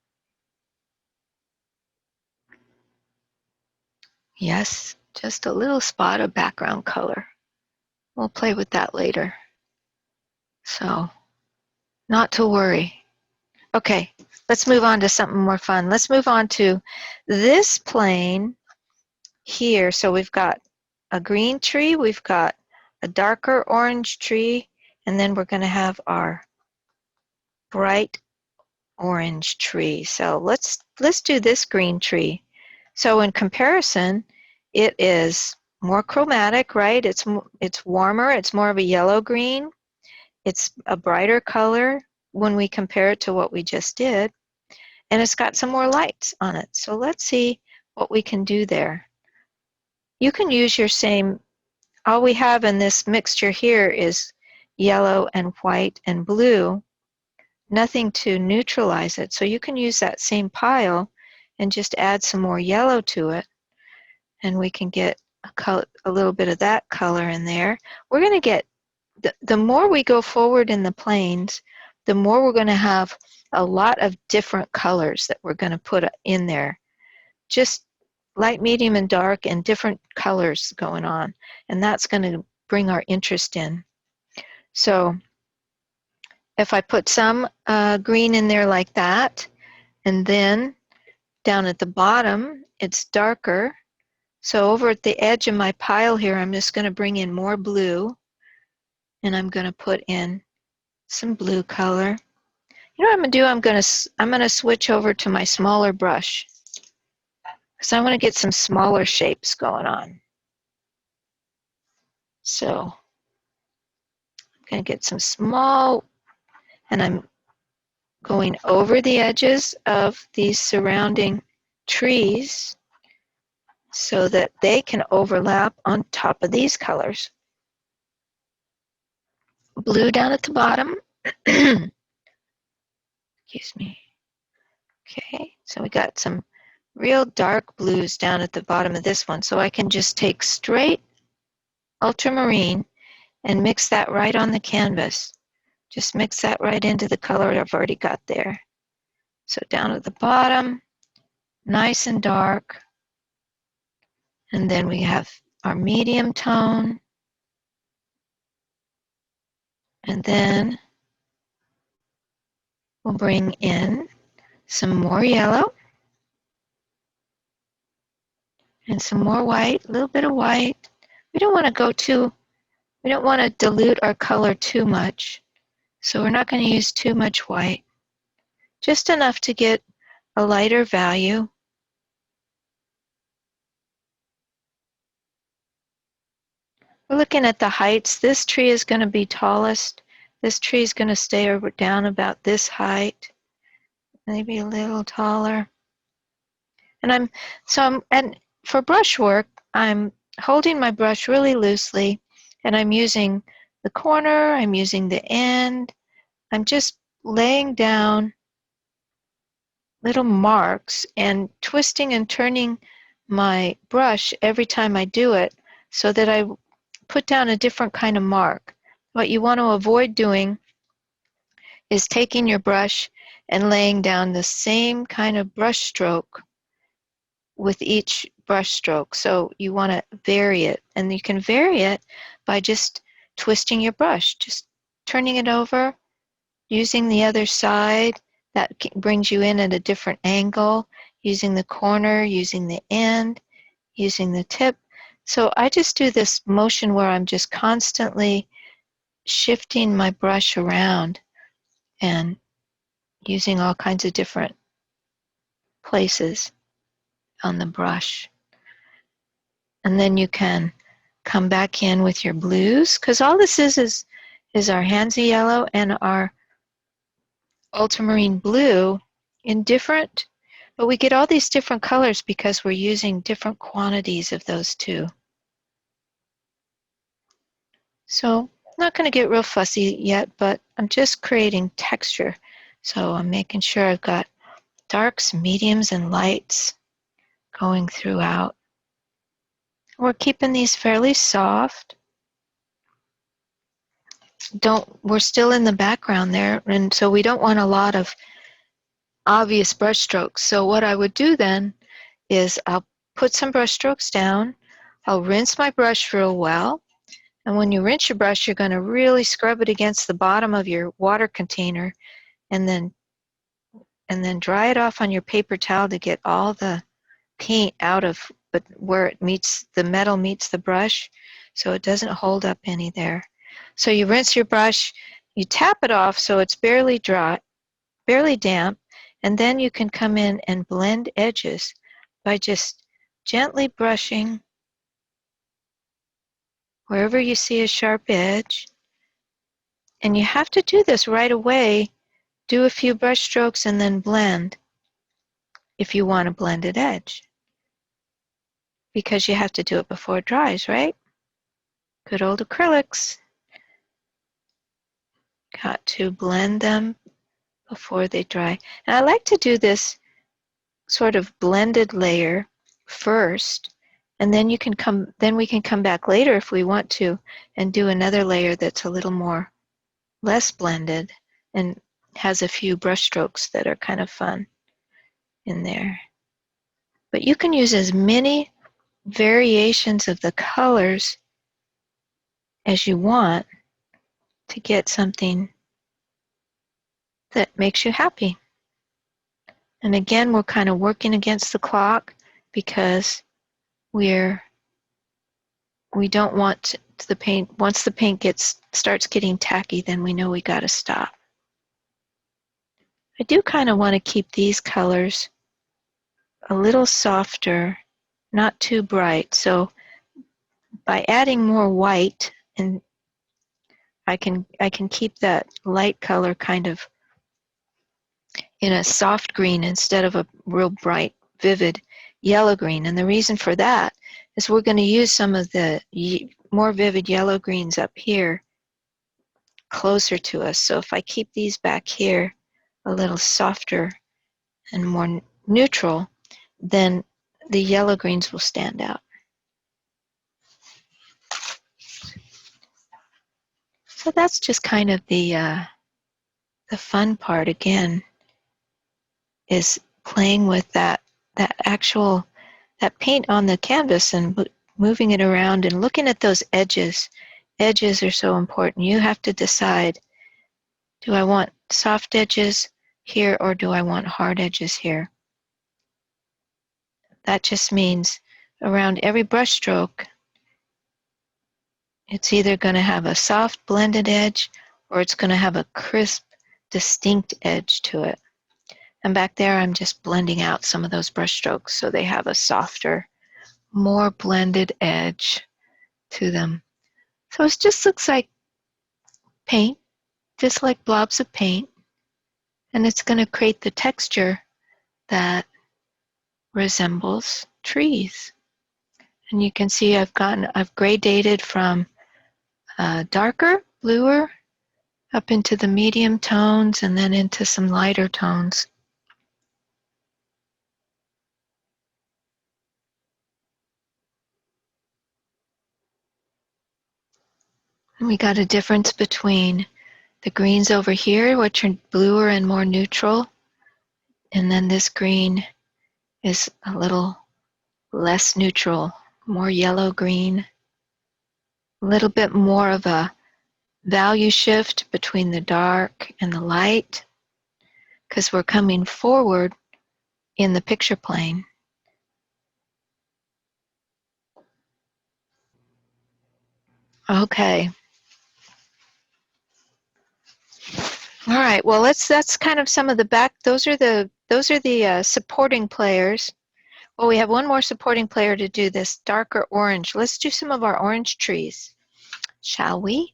Yes, just a little spot of background color. We'll play with that later. So, not to worry. Okay, let's move on to something more fun. Let's move on to this plane here. So we've got a green tree, we've got a darker orange tree, and then we're going to have our bright orange tree. So let's do this green tree. So in comparison, it is more chromatic, right? It's warmer, it's more of a yellow green. It's a brighter color when we compare it to what we just did, and it's got some more lights on it. So let's see what we can do there. You can use your same, all we have in this mixture here is yellow and white and blue, nothing to neutralize it. So you can use that same pile and just add some more yellow to it, and we can get a little bit of that color in there. We're going to get, the more we go forward in the planes, the more we're going to have a lot of different colors that we're going to put in there. Just light, medium, and dark, and different colors going on. And that's going to bring our interest in. So if I put some green in there like that, and then down at the bottom, it's darker. So over at the edge of my pile here, I'm just going to bring in more blue, and I'm going to put in some blue color. You know what I'm going to do? I'm going to switch over to my smaller brush, because I want to get some smaller shapes going on. So I'm going to get some small, and I'm going over the edges of these surrounding trees so that they can overlap on top of these colors. Blue down at the bottom. Excuse me. Okay, so we got some real dark blues down at the bottom of this one. So I can just take straight ultramarine and mix that right on the canvas. Just mix that right into the color I've already got there. So down at the bottom, nice and dark. And then we have our medium tone. And then we'll bring in some more yellow and some more white, a little bit of white. We don't want to dilute our color too much. So we're not going to use too much white, just enough to get a lighter value. We're looking at the heights. This tree is going to be tallest. This tree is going to stay over down about this height, maybe a little taller. And for brush work, I'm holding my brush really loosely, and I'm using the corner, I'm using the end. I'm just laying down little marks and twisting and turning my brush every time I do it so that I put down a different kind of mark. What you want to avoid doing is taking your brush and laying down the same kind of brush stroke with each brush stroke. So you want to vary it, and you can vary it by just twisting your brush, just turning it over, using the other side. That brings you in at a different angle, using the corner, using the end, using the tip. So I just do this motion where I'm just constantly shifting my brush around and using all kinds of different places on the brush. And then you can come back in with your blues, because all this is our Hansa yellow and our ultramarine blue in different, but we get all these different colors because we're using different quantities of those two. So I'm not going to get real fussy yet, but I'm just creating texture. So I'm making sure I've got darks, mediums, and lights going throughout. We're keeping these fairly soft. We're still in the background there, and so we don't want a lot of obvious brush strokes. So what I would do then is I'll put some brush strokes down, I'll rinse my brush real well, and when you rinse your brush, you're going to really scrub it against the bottom of your water container, and then and then dry it off on your paper towel to get all the paint out of, but where it meets, the metal meets the brush, so it doesn't hold up any there. So you rinse your brush, you tap it off so it's barely dry, barely damp, and then you can come in and blend edges by just gently brushing wherever you see a sharp edge. And you have to do this right away. Do a few brush strokes and then blend if you want a blended edge, because you have to do it before it dries, right? Good old acrylics. Got to blend them before they dry. And I like to do this sort of blended layer first, and then we can come back later if we want to and do another layer that's a little more less blended and has a few brush strokes that are kind of fun in there. But you can use as many variations of the colors as you want to get something that makes you happy. And again, we're kind of working against the clock because we don't want the paint, once the paint starts getting tacky, then we know we got to stop. I do kind of want to keep these colors a little softer, not too bright. So by adding more white, and I can keep that light color kind of in a soft green instead of a real bright, vivid yellow green. And the reason for that is we're going to use some of the more vivid yellow greens up here closer to us. So if I keep these back here a little softer and more neutral, then the yellow greens will stand out. So that's just kind of the fun part again, is playing with that paint on the canvas and moving it around and looking at those edges. Edges are so important. You have to decide, do I want soft edges here or do I want hard edges here? That just means around every brush stroke, it's either going to have a soft blended edge or it's going to have a crisp, distinct edge to it. And back there, I'm just blending out some of those brush strokes so they have a softer, more blended edge to them. So it just looks like paint, just like blobs of paint, and it's going to create the texture that resembles trees. And you can see I've gradated from darker, bluer, up into the medium tones and then into some lighter tones. And we got a difference between the greens over here, which are bluer and more neutral, and then this green is a little less neutral, more yellow-green, a little bit more of a value shift between the dark and the light, because we're coming forward in the picture plane. Okay. All right. Well, that's kind of some of the back. Those are the supporting players. Well, we have one more supporting player to do this darker orange. Let's do some of our orange trees, shall we?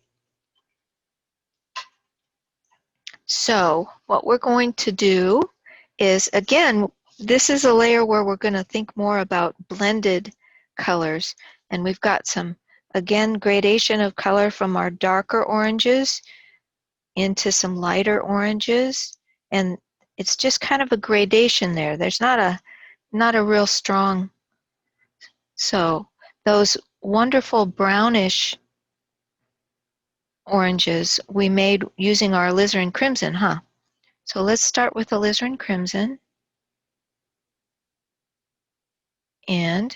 So what we're going to do is, again, this is a layer where we're going to think more about blended colors. And we've got some, again, gradation of color from our darker oranges into some lighter oranges. And it's just kind of a gradation there. There's not a real strong. So those wonderful brownish oranges we made using our alizarin crimson, huh? So let's start with alizarin crimson and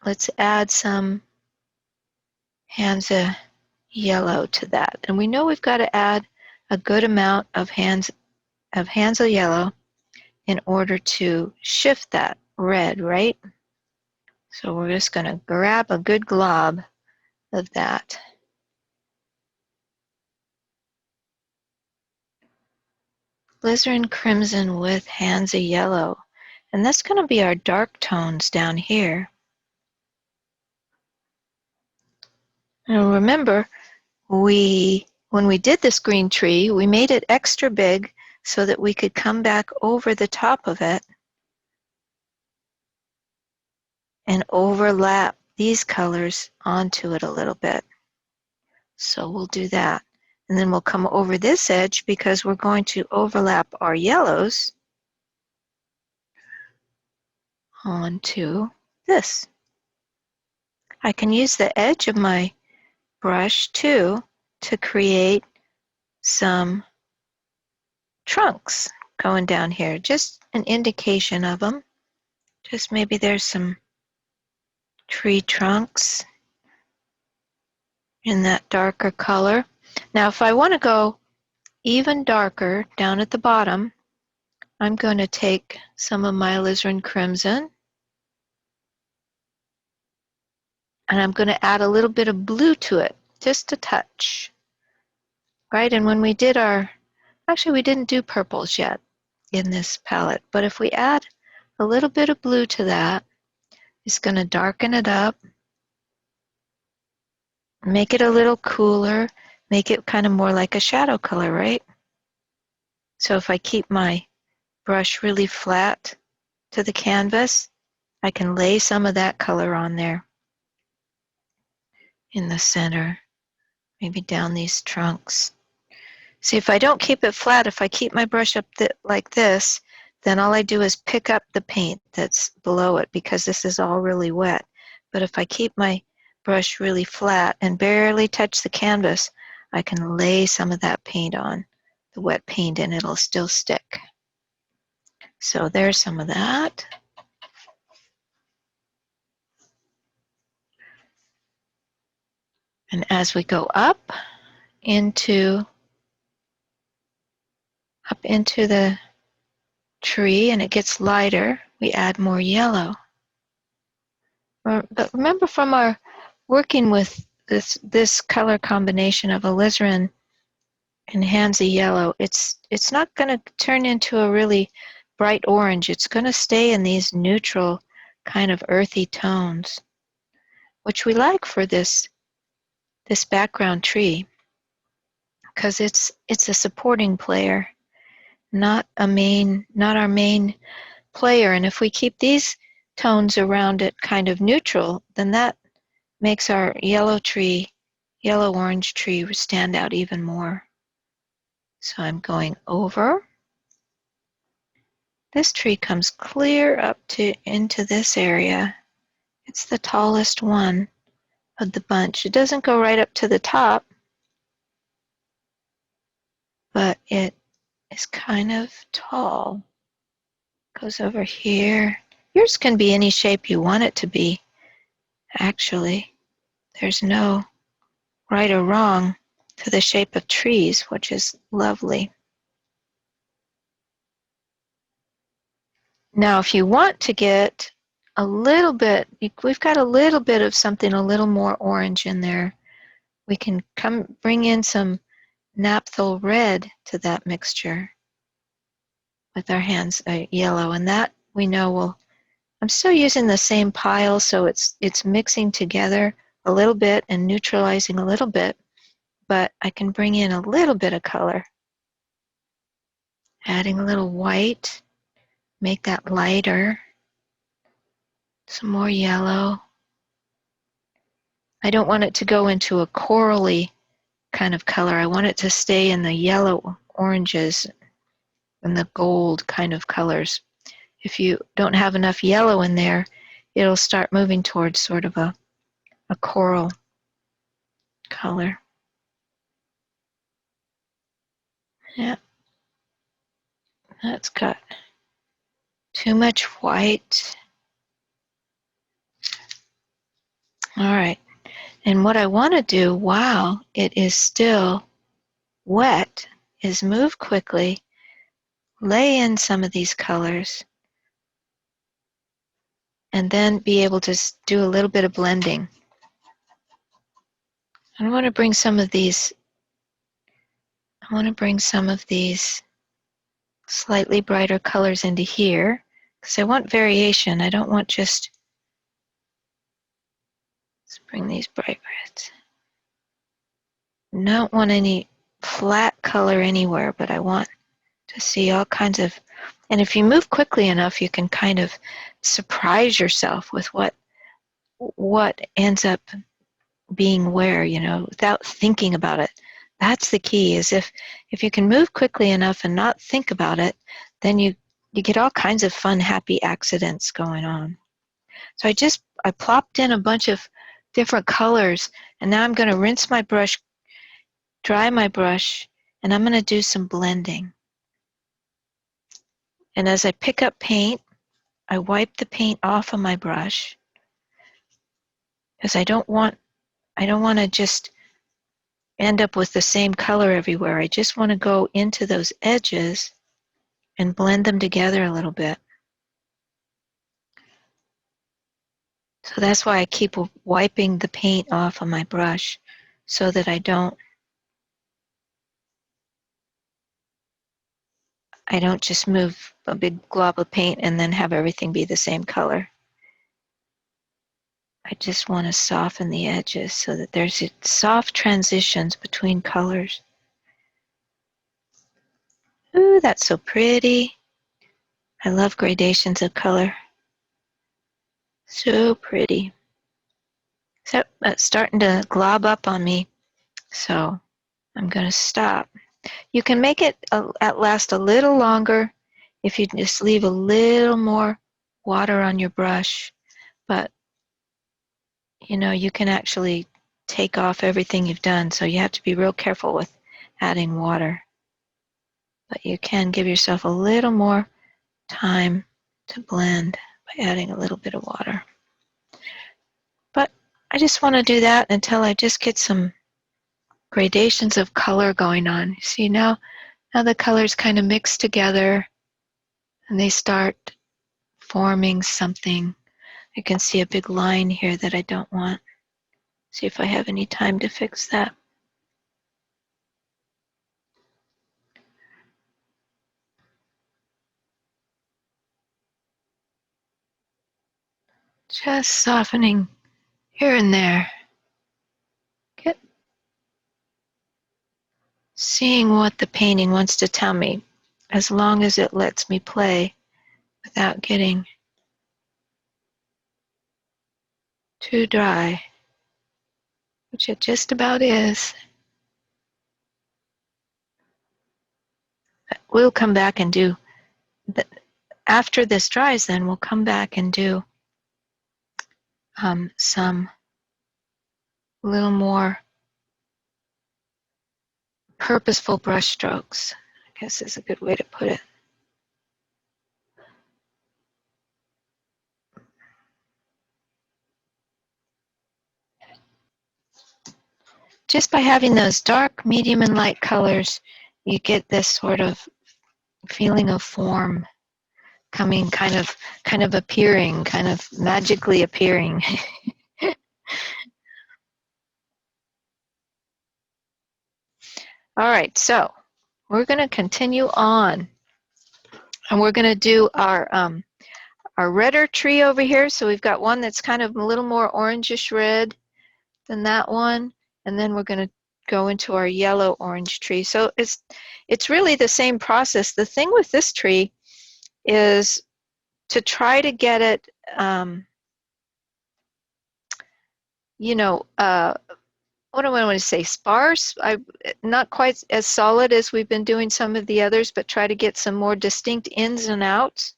let's add some Hansa yellow to that. And we know we've got to add a good amount of of Hansel yellow in order to shift that red, right? So we're just going to grab a good glob of that. Alizarin crimson with Hansel yellow. And that's going to be our dark tones down here. Now remember, when we did this green tree, we made it extra big so that we could come back over the top of it and overlap these colors onto it a little bit. So we'll do that. And then we'll come over this edge because we're going to overlap our yellows onto this. I can use the edge of my brush too to create some trunks going down here. Just an indication of them. Just maybe there's some tree trunks in that darker color. Now if I want to go even darker down at the bottom, I'm going to take some of my alizarin crimson and I'm going to add a little bit of blue to it, just a touch. Right, and when we did actually we didn't do purples yet in this palette, but if we add a little bit of blue to that, it's going to darken it up, make it a little cooler, make it kind of more like a shadow color, right? So if I keep my brush really flat to the canvas, I can lay some of that color on there in the center, maybe down these trunks. See, if I don't keep it flat, if I keep my brush up like this, then all I do is pick up the paint that's below it because this is all really wet. But if I keep my brush really flat and barely touch the canvas, I can lay some of that paint on, the wet paint, and it'll still stick. So there's some of that. And as we go up into the tree and it gets lighter, we add more yellow. But remember from our working with this color combination of alizarin and Hansy yellow, it's not going to turn into a really bright orange. It's going to stay in these neutral kind of earthy tones, which we like for this background tree because it's a supporting player, not our main player. And if we keep these tones around it kind of neutral, then that makes our yellow-orange tree stand out even more. So I'm going over. This tree comes clear up into this area. It's the tallest one of the bunch. It doesn't go right up to the top, but it is kind of tall. Goes over here. Yours can be any shape you want it to be, actually. There's no right or wrong to the shape of trees, which is lovely. Now, if you want to get a little bit, we've got a little bit of something a little more orange in there. We can bring in some naphthol red to that mixture with our hands yellow, and that we know will. I'm still using the same pile, so it's mixing together a little bit and neutralizing a little bit, but I can bring in a little bit of color, adding a little white, make that lighter, some more yellow. I don't want it to go into a corally kind of color. I want it to stay in the yellow, oranges, and the gold kind of colors. If you don't have enough yellow in there, it'll start moving towards sort of a coral color. Yeah, that's got too much white. All right, and what I want to do while it is still wet is move quickly lay in some of these colors and then be able to do a little bit of blending. I want to bring some of these slightly brighter colors into here because I want variation. I don't want just, let's bring these bright reds. Don't want any flat color anywhere, but I want to see all kinds of, and if you move quickly enough, you can kind of surprise yourself with what ends up being where, without thinking about it. That's the key, is if you can move quickly enough and not think about it, then you get all kinds of fun, happy accidents going on. So I plopped in a bunch of different colors, and now I'm going to rinse my brush, dry my brush, and I'm going to do some blending. And as I pick up paint, I wipe the paint off of my brush because I don't want to just end up with the same color everywhere. I just want to go into those edges and blend them together a little bit. So that's why I keep wiping the paint off of my brush so that I don't just move a big glob of paint and then have everything be the same color. I just want to soften the edges so that there's soft transitions between colors. Ooh, that's so pretty. I love gradations of color. So pretty. So it's starting to glob up on me, so I'm going to stop. You can make it last a little longer if you just leave a little more water on your brush, but you can actually take off everything you've done, so you have to be real careful with adding water. But you can give yourself a little more time to blend by adding a little bit of water. But I just want to do that until I just get some gradations of color going on. See, now the colors kind of mix together and they start forming something. I can see a big line here that I don't want. See if I have any time to fix that. Just softening here and there. Get seeing what the painting wants to tell me, as long as it lets me play without getting too dry, which it just about is. We'll come back and do, after this dries, then we'll come back and do some little more purposeful brush strokes, I guess is a good way to put it. Just by having those dark, medium, and light colors, you get this sort of feeling of form coming, kind of appearing, kind of magically appearing. All right, so we're going to continue on, and we're going to do our redder tree over here. So we've got one that's kind of a little more orangish red than that one, and then we're going to go into our yellow orange tree. So it's really the same process. The thing with this tree is to try to get it, what do I want to say, sparse? Not quite as solid as we've been doing some of the others, but try to get some more distinct ins and outs.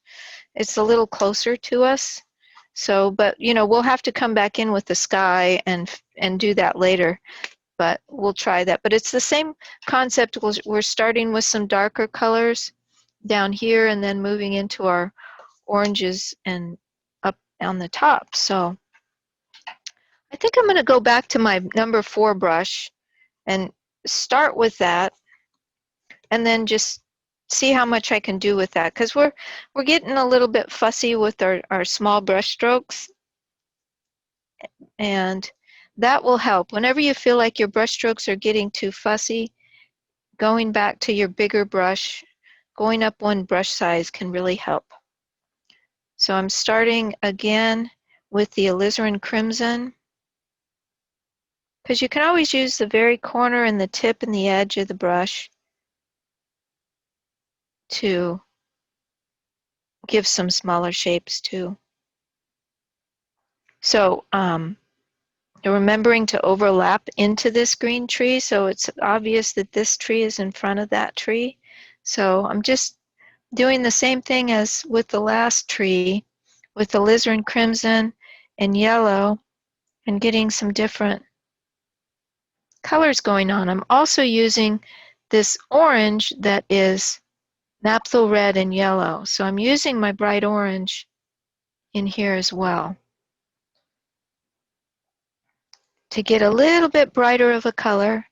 It's a little closer to us. So, but we'll have to come back in with the sky and do that later. But we'll try that. But it's the same concept. We're starting with some darker colors down here and then moving into our oranges and up on the top. So I think I'm going to go back to my number 4 brush and start with that, and then just see how much I can do with that, because we're getting a little bit fussy with our small brush strokes, and that will help. Whenever you feel like your brush strokes are getting too fussy, going back to your bigger brush, going up one brush size can really help. So I'm starting again with the alizarin crimson, because you can always use the very corner and the tip and the edge of the brush to give some smaller shapes too. So remembering to overlap into this green tree, so it's obvious that this tree is in front of that tree. So I'm just doing the same thing as with the last tree with the alizarin crimson and yellow and getting some different colors going on. I'm also using this orange that is naphthol red and yellow. So I'm using my bright orange in here as well to get a little bit brighter of a color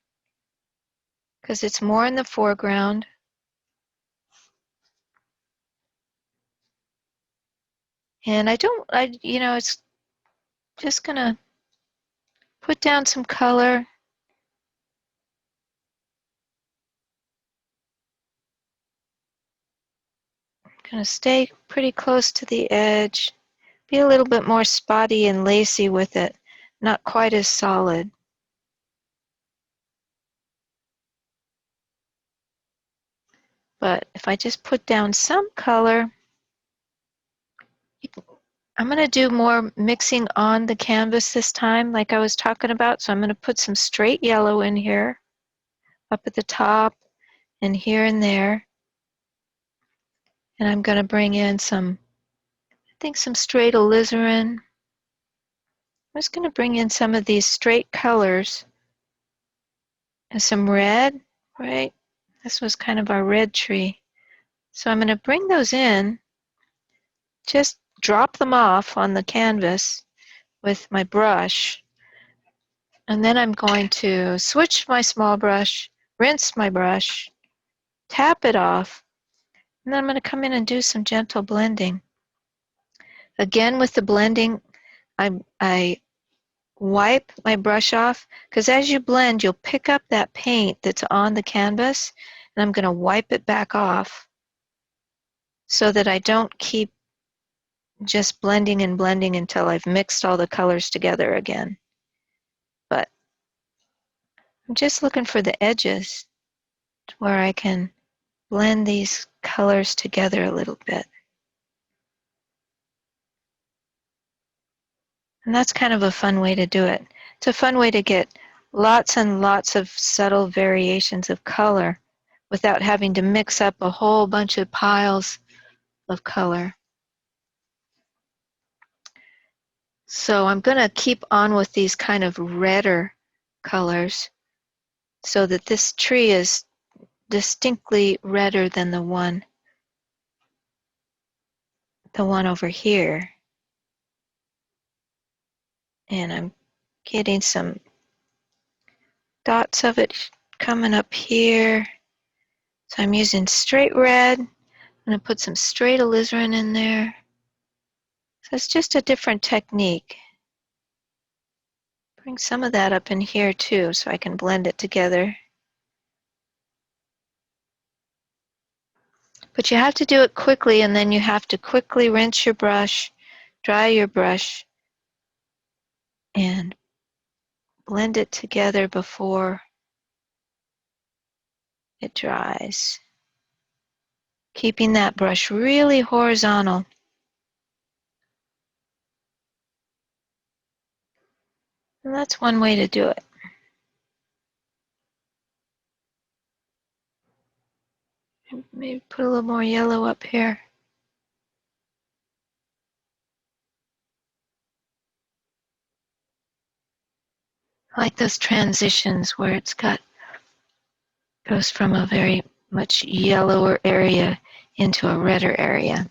because it's more in the foreground. And it's just gonna put down some color. Gonna stay pretty close to the edge. Be a little bit more spotty and lacy with it, not quite as solid. But if I just put down some color, I'm going to do more mixing on the canvas this time, like I was talking about. So I'm going to put some straight yellow in here, up at the top, and here and there. And I'm going to bring in some straight alizarin. I'm just going to bring in some of these straight colors and some red, right? This was kind of our red tree. So I'm going to bring those in, just drop them off on the canvas with my brush. And then I'm going to switch my small brush, rinse my brush, tap it off, and then I'm going to come in and do some gentle blending. Again, with the blending, I wipe my brush off, because as you blend, you'll pick up that paint that's on the canvas, and I'm going to wipe it back off so that I don't keep just blending and blending until I've mixed all the colors together again. But I'm just looking for the edges where I can blend these colors together a little bit. And that's kind of a fun way to do it. It's a fun way to get lots and lots of subtle variations of color without having to mix up a whole bunch of piles of color. So I'm going to keep on with these kind of redder colors so that this tree is distinctly redder than the one over here. And I'm getting some dots of it coming up here. So I'm using straight red. I'm going to put some straight alizarin in there. So it's just a different technique. Bring some of that up in here too so I can blend it together. But you have to do it quickly, and then you have to quickly rinse your brush, dry your brush, and blend it together before it dries. Keeping that brush really horizontal. And that's one way to do it. Maybe put a little more yellow up here. I like those transitions where it's goes from a very much yellower area into a redder area.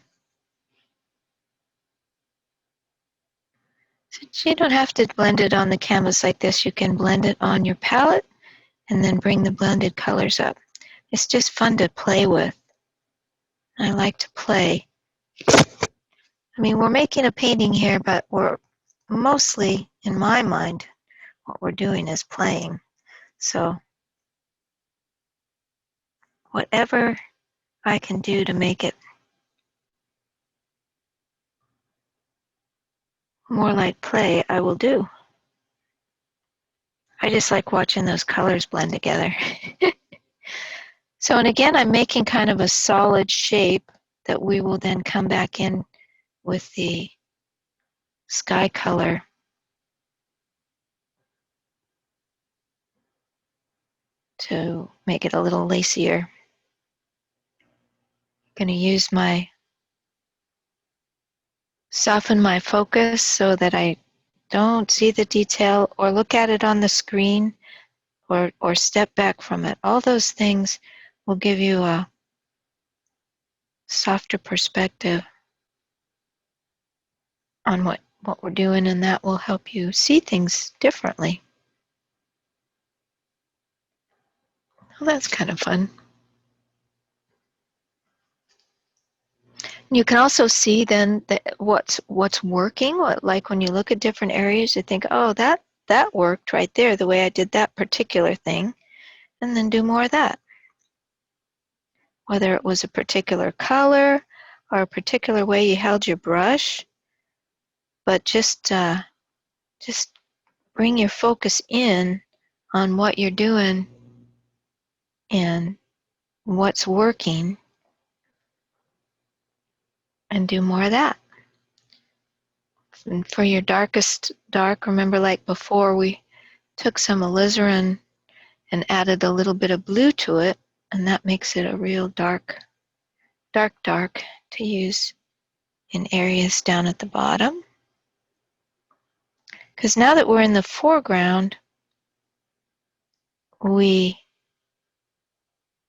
So you don't have to blend it on the canvas like this. You can blend it on your palette and then bring the blended colors up. It's just fun to play with. I like to play. I mean, we're making a painting here, but we're mostly, in my mind, what we're doing is playing. So whatever I can do to make it more like play, I will do. I just like watching those colors blend together. So, and again, I'm making kind of a solid shape that we will then come back in with the sky color to make it a little lacier. I'm going to use soften my focus so that I don't see the detail or look at it on the screen or step back from it. All those things will give you a softer perspective on what we're doing, and that will help you see things differently. Well, that's kind of fun. You can also see then what's working. Like when you look at different areas, you think, oh, that worked right there, the way I did that particular thing, and then do more of that. Whether it was a particular color or a particular way you held your brush, but just bring your focus in on what you're doing and what's working, and do more of that. And for your darkest dark, remember like before we took some alizarin and added a little bit of blue to it, and that makes it a real dark to use in areas down at the bottom. Because now that we're in the foreground, we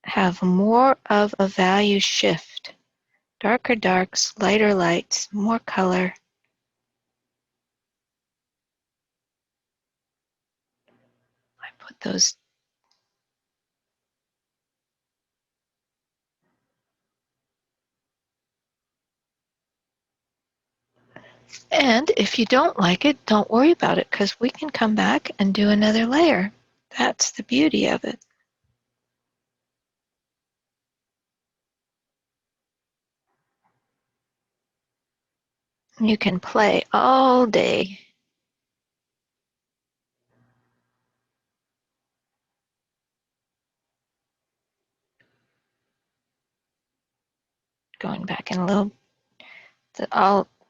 have more of a value shift. Darker darks, lighter lights, more color. I put those. And if you don't like it, don't worry about it, because we can come back and do another layer. That's the beauty of it. You can play all day. Going back in a little,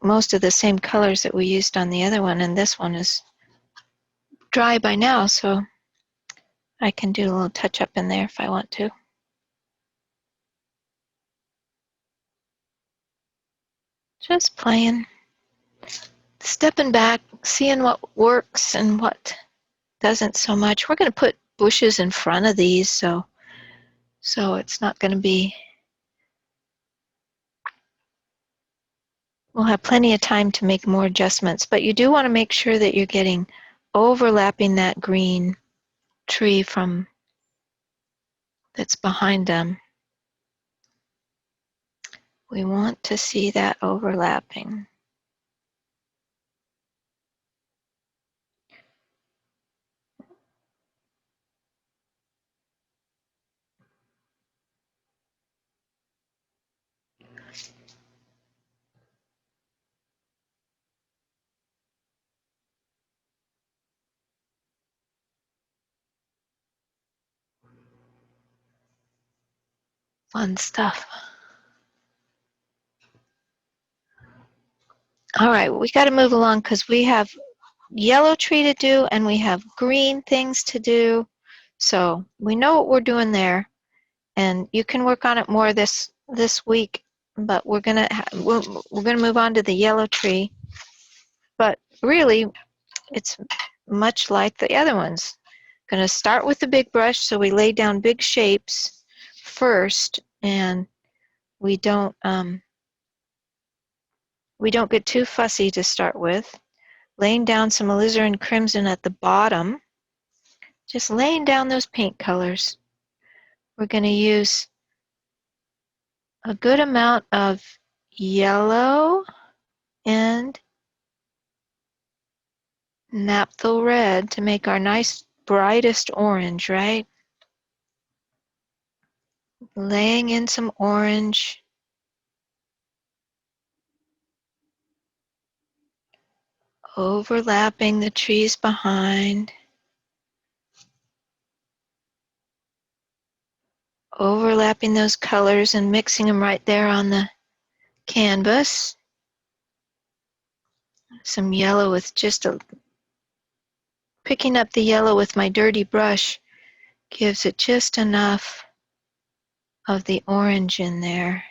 most of the same colors that we used on the other one, and this one is dry by now, so I can do a little touch up in there if I want to. Just playing, stepping back, seeing what works and what doesn't so much. We're going to put bushes in front of these, so it's not going to be, we'll have plenty of time to make more adjustments, but you do want to make sure that you're getting overlapping that green tree from that's behind them. We want to see that overlapping. Fun stuff. All right, we got to move along because we have yellow tree to do and we have green things to do. So we know what we're doing there, and you can work on it more this week. But we're gonna move on to the yellow tree. But really, it's much like the other ones. Gonna start with the big brush, so we lay down big shapes first, and we don't get too fussy to start with. Laying down some alizarin crimson at the bottom, just laying down those paint colors. We're going to use a good amount of yellow and naphtha red to make our nice brightest orange, right? Laying in some orange, overlapping the trees behind, overlapping those colors and mixing them right there on the canvas. Some yellow with just a, picking up the yellow with my dirty brush gives it just enough of the orange in there.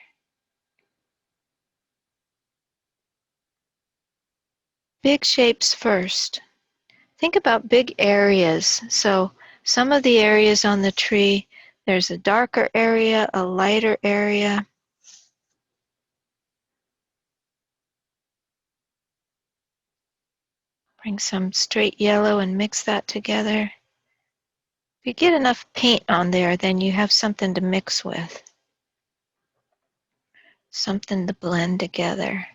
Big shapes first. Think about big areas. So some of the areas on the tree, there's a darker area, a lighter area. Bring some straight yellow and mix that together. If you get enough paint on there, then you have something to mix with, something to blend together.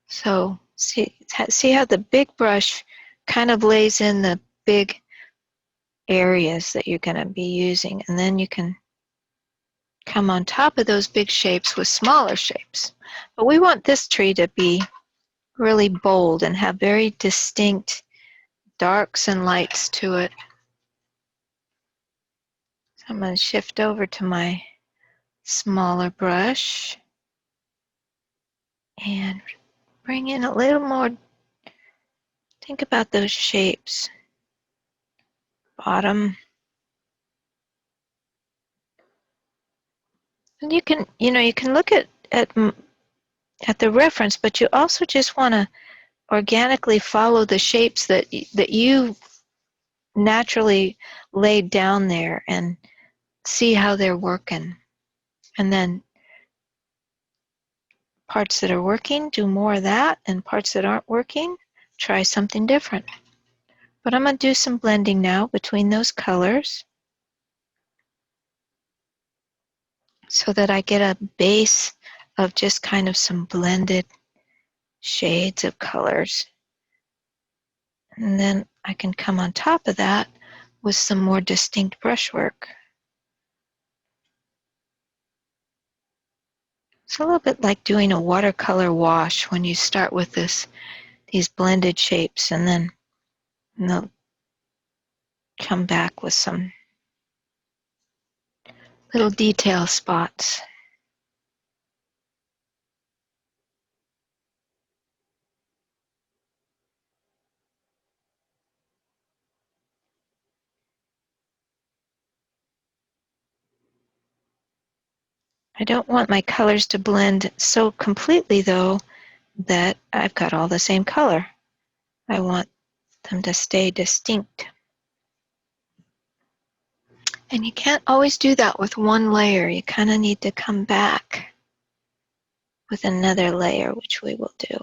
So see how the big brush kind of lays in the big areas that you're going to be using, and then you can come on top of those big shapes with smaller shapes. But we want this tree to be really bold and have very distinct darks and lights to it. So I'm going to shift over to my smaller brush and bring in a little more. Think about those shapes. Bottom. And you can look at the reference, but you also just want to organically follow the shapes that you naturally laid down there and see how they're working. And then parts that are working, do more of that, and parts that aren't working, try something different. But I'm going to do some blending now between those colors so that I get a base of just kind of some blended shades of colors. And then I can come on top of that with some more distinct brushwork. It's a little bit like doing a watercolor wash when you start with these blended shapes and then they'll come back with some little detail spots. I don't want my colors to blend so completely though that I've got all the same color. I want them to stay distinct. And you can't always do that with one layer. You kind of need to come back with another layer, which we will do.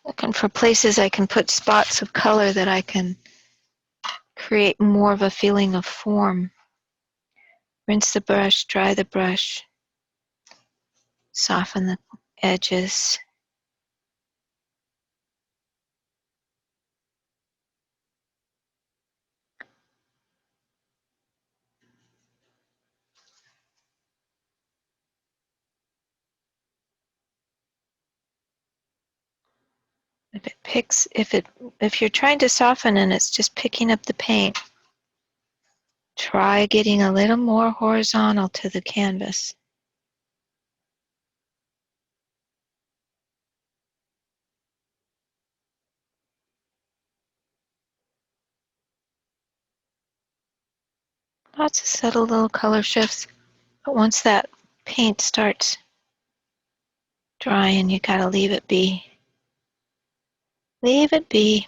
Looking for places I can put spots of color that I can create more of a feeling of form. Rinse the brush, dry the brush, soften the edges. If you're trying to soften and it's just picking up the paint, try getting a little more horizontal to the canvas. Lots of subtle little color shifts, but once that paint starts drying, you gotta leave it be. Leave it be.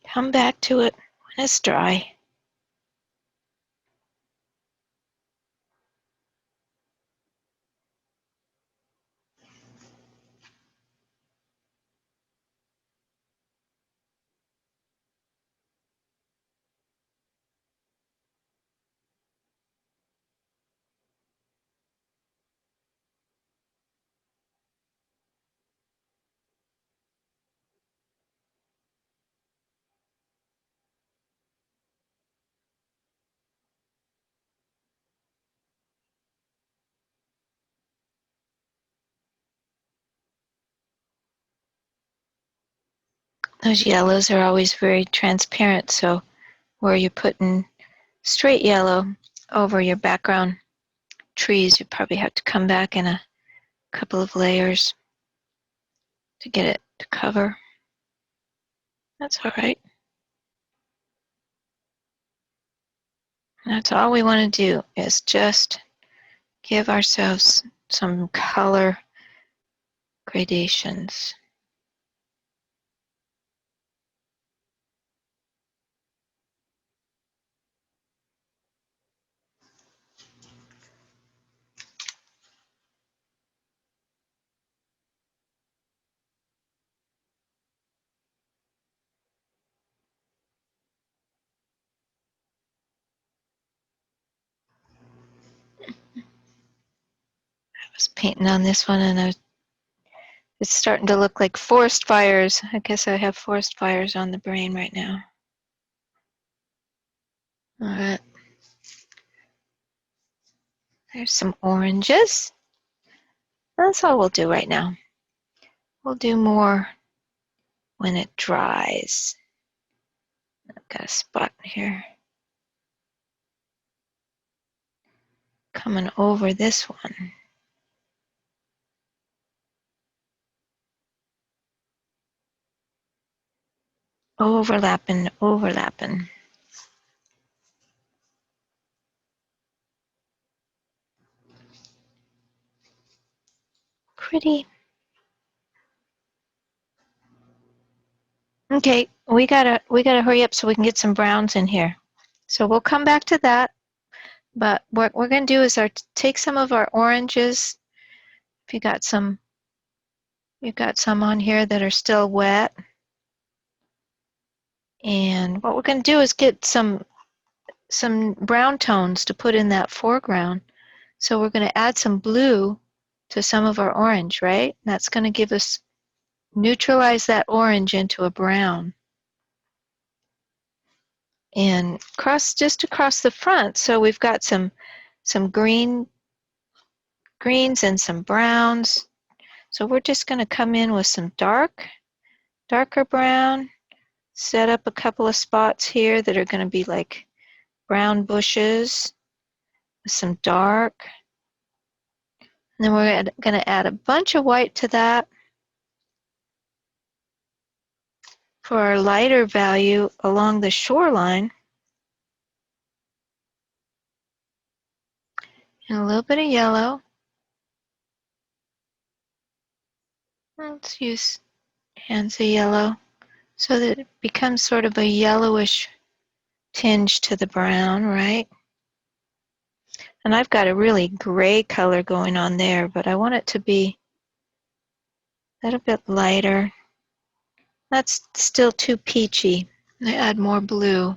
Come back to it when it's dry. Those yellows are always very transparent, so where you're putting straight yellow over your background trees, you probably have to come back in a couple of layers to get it to cover. That's all right. That's all we want to do is just give ourselves some color gradations. I was painting on this one and it's starting to look like forest fires. I guess I have forest fires on the brain right now. All right. There's some oranges. That's all we'll do right now. We'll do more when it dries. I've got a spot here coming over this one. Overlapping, overlapping. Pretty. Okay, we gotta hurry up so we can get some browns in here. So we'll come back to that. But what we're gonna do is take some of our oranges. If you've got some on here that are still wet. And what we're gonna do is get some brown tones to put in that foreground. So we're gonna add some blue to some of our orange, right? That's gonna give us neutralize that orange into a brown. And just across the front, so we've got some greens and some browns. So we're just going to come in with some darker brown, set up a couple of spots here that are going to be like brown bushes with some dark. And then we're going to add a bunch of white to that for our lighter value along the shoreline. And a little bit of yellow. Let's use hands of yellow so that it becomes sort of a yellowish tinge to the brown, right? And I've got a really gray color going on there, but I want it to be a little bit lighter. That's still too peachy. I add more blue.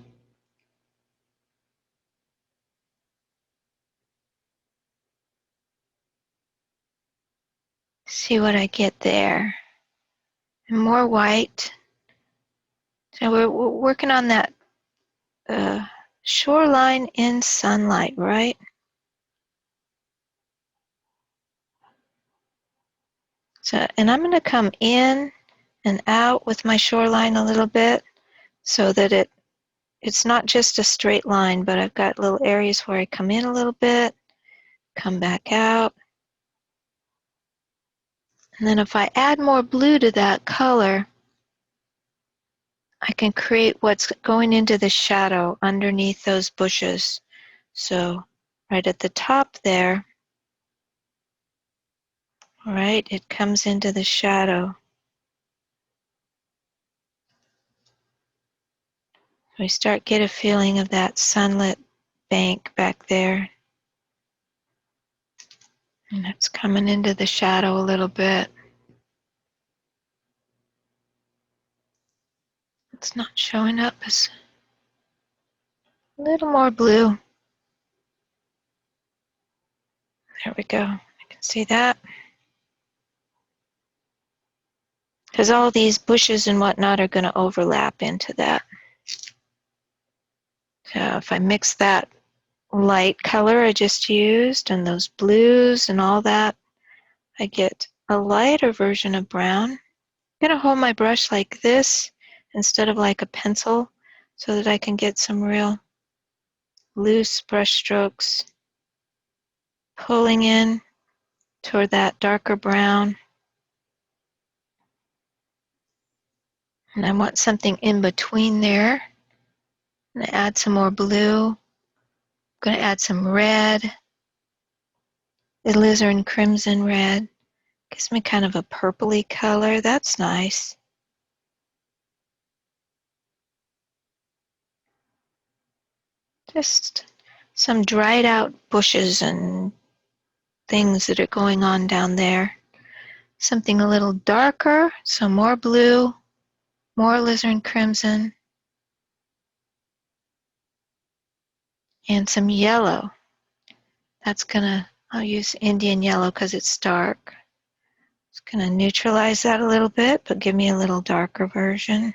See what I get there. And more white. So we're working on that shoreline in sunlight, right? So, and I'm going to come in and out with my shoreline a little bit so that it's not just a straight line, but I've got little areas where I come in a little bit, come back out. And then if I add more blue to that color, I can create what's going into the shadow underneath those bushes. So right at the top there, right, it comes into the shadow. We start get a feeling of that sunlit bank back there. And it's coming into the shadow a little bit. It's not showing up as a little more blue. There we go. I can see that. Because all these bushes and whatnot are going to overlap into that. So if I mix that light color I just used and those blues and all that, I get a lighter version of brown. I'm going to hold my brush like this instead of like a pencil so that I can get some real loose brush strokes pulling in toward that darker brown. And I want something in between there. I'm going to add some more blue. I'm going to add some red. Alizarin crimson red. Gives me kind of a purpley color. That's nice. Just some dried out bushes and things that are going on down there. Something a little darker, so more blue, more alizarin crimson, and some yellow. I'll use Indian yellow because it's dark. It's gonna neutralize that a little bit, but give me a little darker version.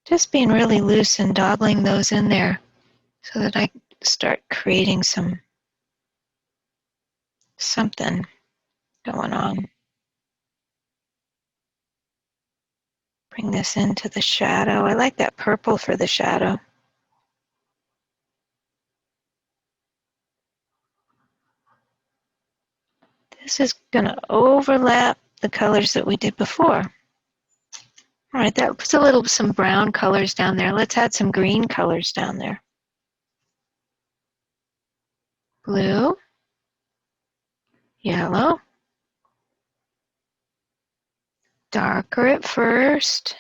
Just being really loose and doggling those in there so that I start creating something going on. Bring this into the shadow. I like that purple for the shadow. This is going to overlap the colors that we did before. All right, that puts some brown colors down there. Let's add some green colors down there. Blue, yellow, darker at first.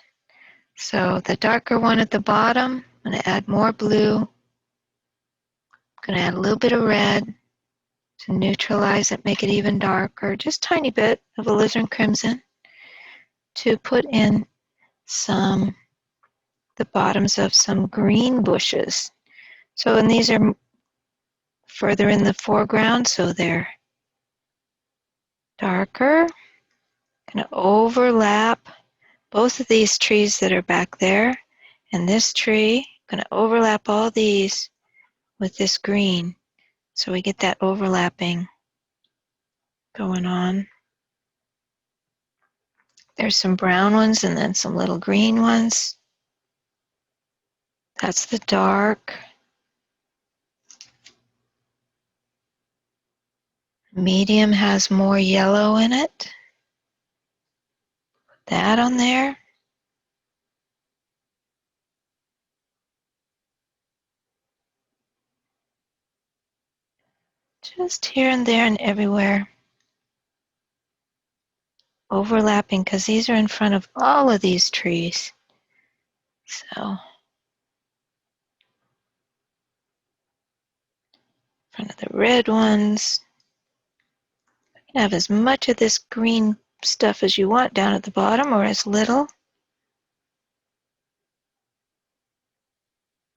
So the darker one at the bottom, I'm going to add more blue. I'm going to add a little bit of red to neutralize it, make it even darker. Just a tiny bit of alizarin crimson to put in the bottoms of some green bushes. So, and these are further in the foreground, so they're darker. Going to overlap both of these trees that are back there and this tree. Going to overlap all these with this green, so we get that overlapping going on. There's some brown ones and then some little green ones. That's the dark. Medium has more yellow in it. Put that on there. Just here and there and everywhere. Overlapping because these are in front of all of these trees. So, in front of the red ones. You can have as much of this green stuff as you want down at the bottom or as little.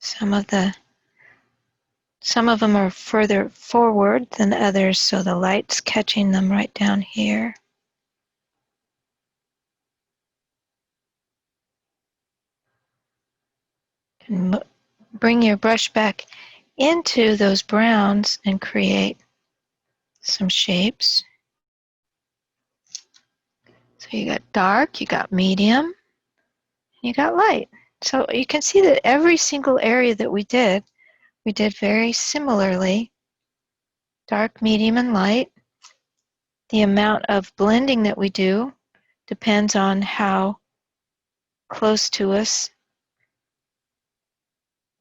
Some of them are further forward than others, so the light's catching them right down here. And bring your brush back into those browns and create some shapes. So you got dark, you got medium, and you got light. So you can see that every single area that we did very similarly. Dark, medium, and light. The amount of blending that we do depends on how close to us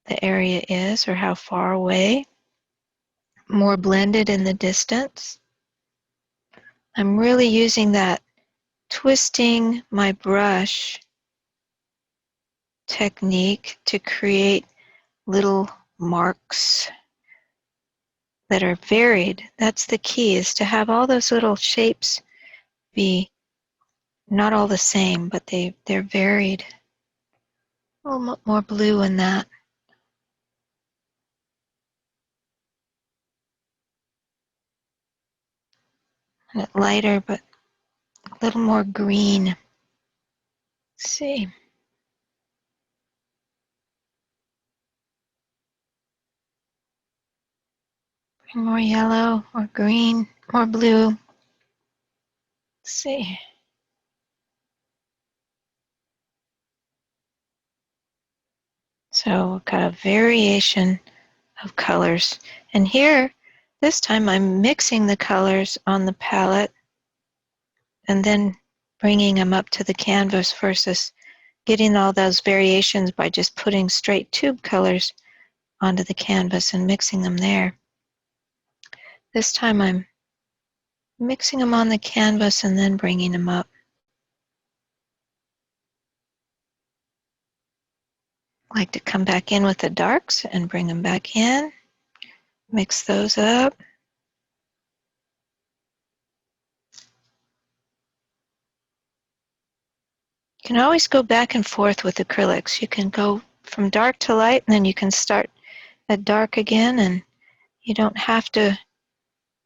the area is or how far away. More blended in the distance. I'm really using that twisting my brush technique to create little marks that are varied. That's the key, is to have all those little shapes be not all the same, but they're varied. A little more blue in that. And it lighter, but a little more green. Let's see. Bring more yellow, more green, more blue. Let's see. So we've got a variation of colors. And here, this time I'm mixing the colors on the palette and then bringing them up to the canvas versus getting all those variations by just putting straight tube colors onto the canvas and mixing them there. This time I'm mixing them on the canvas and then bringing them up. I like to come back in with the darks and bring them back in, mix those up. You can always go back and forth with acrylics. You can go from dark to light, and then you can start at dark again, and you don't have to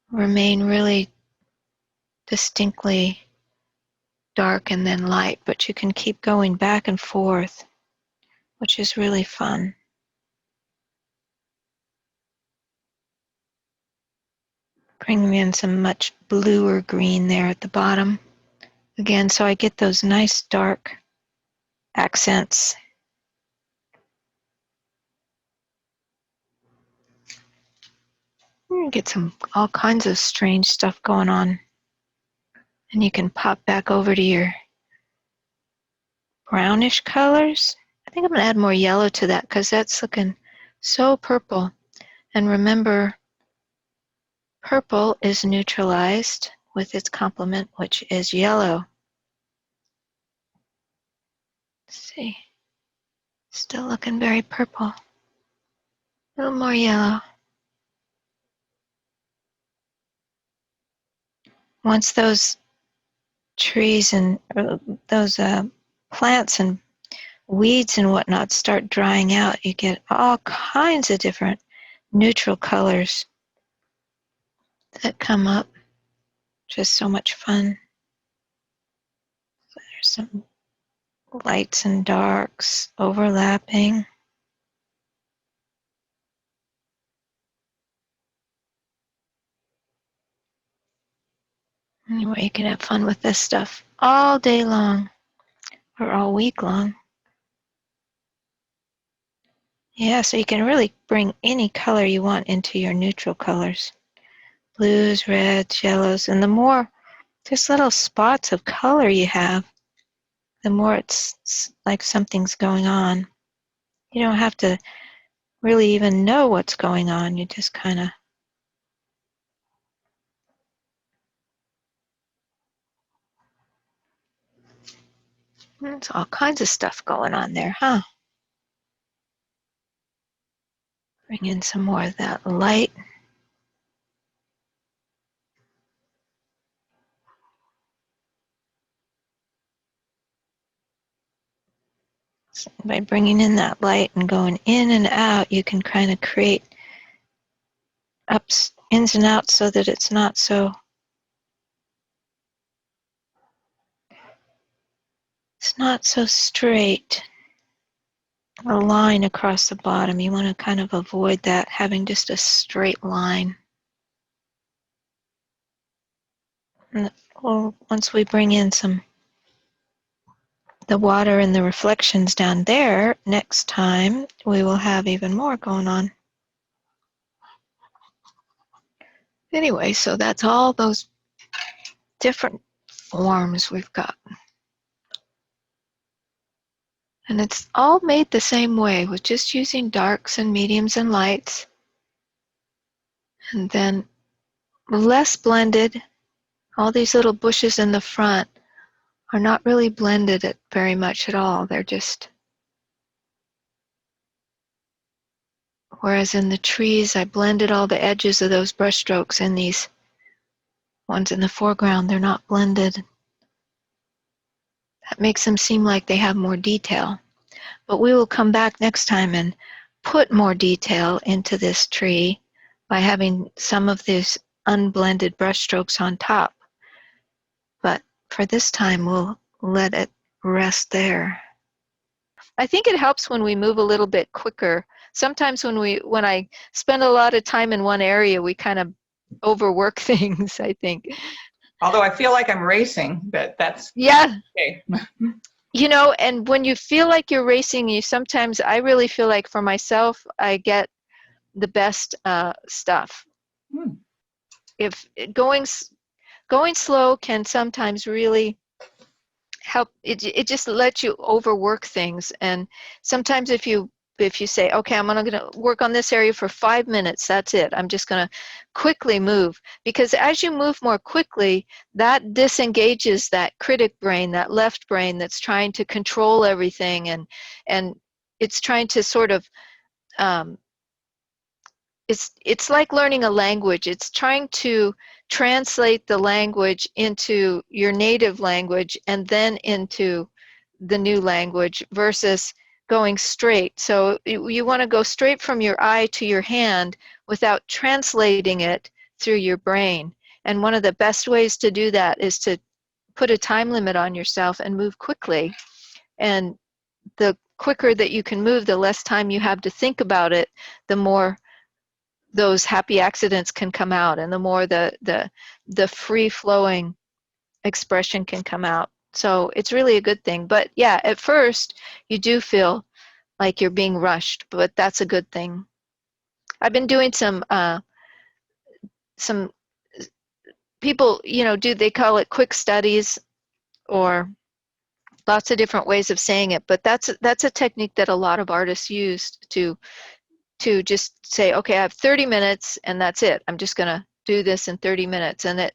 remain really distinctly dark and then light, but you can keep going back and forth, which is really fun. Bring in some much bluer green there at the bottom. Again, so I get those nice dark accents. You get all kinds of strange stuff going on. And you can pop back over to your brownish colors. I think I'm going to add more yellow to that because that's looking so purple. And remember, purple is neutralized with its complement, which is yellow. Let's see. Still looking very purple. A little more yellow. Once those trees and those plants and weeds and whatnot start drying out, you get all kinds of different neutral colors that come up. Just so much fun. So there's some lights and darks overlapping. Anyway, you can have fun with this stuff all day long or all week long. Yeah, so you can really bring any color you want into your neutral colors. Blues, reds, yellows, and the more just little spots of color you have, the more it's like something's going on. You don't have to really even know what's going on. You just kind of there's all kinds of stuff going on there, huh? Bring in some more of that light. So by bringing in that light and going in and out, you can kind of create ups, ins and outs so that it's not so straight, a line across the bottom. You want to kind of avoid that, having just a straight line. And once we bring in the water and the reflections down there, next time we will have even more going on. Anyway, so that's all those different forms we've got. And it's all made the same way with just using darks and mediums and lights. And then less blended. All these little bushes in the front are not really blended very much at all. They're just, whereas in the trees, I blended all the edges of those brush strokes, and these ones in the foreground, they're not blended. That makes them seem like they have more detail. But we will come back next time and put more detail into this tree by having some of these unblended brush strokes on top. But for this time, we'll let it rest there. I think it helps when we move a little bit quicker. Sometimes when I spend a lot of time in one area, we kind of overwork things, I think. Although I feel like I'm racing, but that's Yeah. okay. And when you feel like you're racing, I really feel like for myself, I get the best stuff. Hmm. If going slow can sometimes really help. It just lets you overwork things. And sometimes if you say, okay, I'm going to work on this area for 5 minutes, that's it. I'm just going to quickly move. Because as you move more quickly, that disengages that critic brain, that left brain that's trying to control everything, and it's trying to sort of um, it's like learning a language. It's trying to translate the language into your native language and then into the new language versus going straight. So you want to go straight from your eye to your hand without translating it through your brain. And one of the best ways to do that is to put a time limit on yourself and move quickly. And the quicker that you can move, the less time you have to think about it, the more those happy accidents can come out, and the more the free flowing expression can come out. So it's really a good thing. But yeah, at first you do feel like you're being rushed, but that's a good thing. I've been doing some people, do they call it quick studies, or lots of different ways of saying it, but that's a technique that a lot of artists use to just say, okay, I have 30 minutes and that's it. I'm just going to do this in 30 minutes. And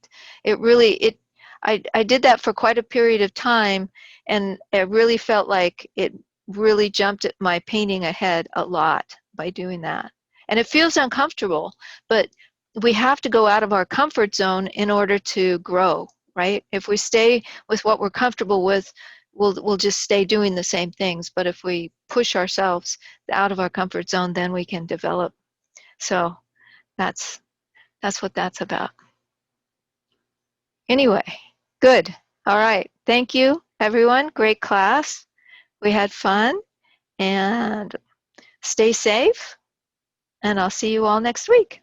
I did that for quite a period of time, and it really felt like it really jumped at my painting ahead a lot by doing that. And it feels uncomfortable, but we have to go out of our comfort zone in order to grow, right? If we stay with what we're comfortable with, we'll just stay doing the same things. But if we push ourselves out of our comfort zone, then we can develop. So that's what that's about. Anyway, good. All right. Thank you, everyone. Great class. We had fun, and stay safe, and I'll see you all next week.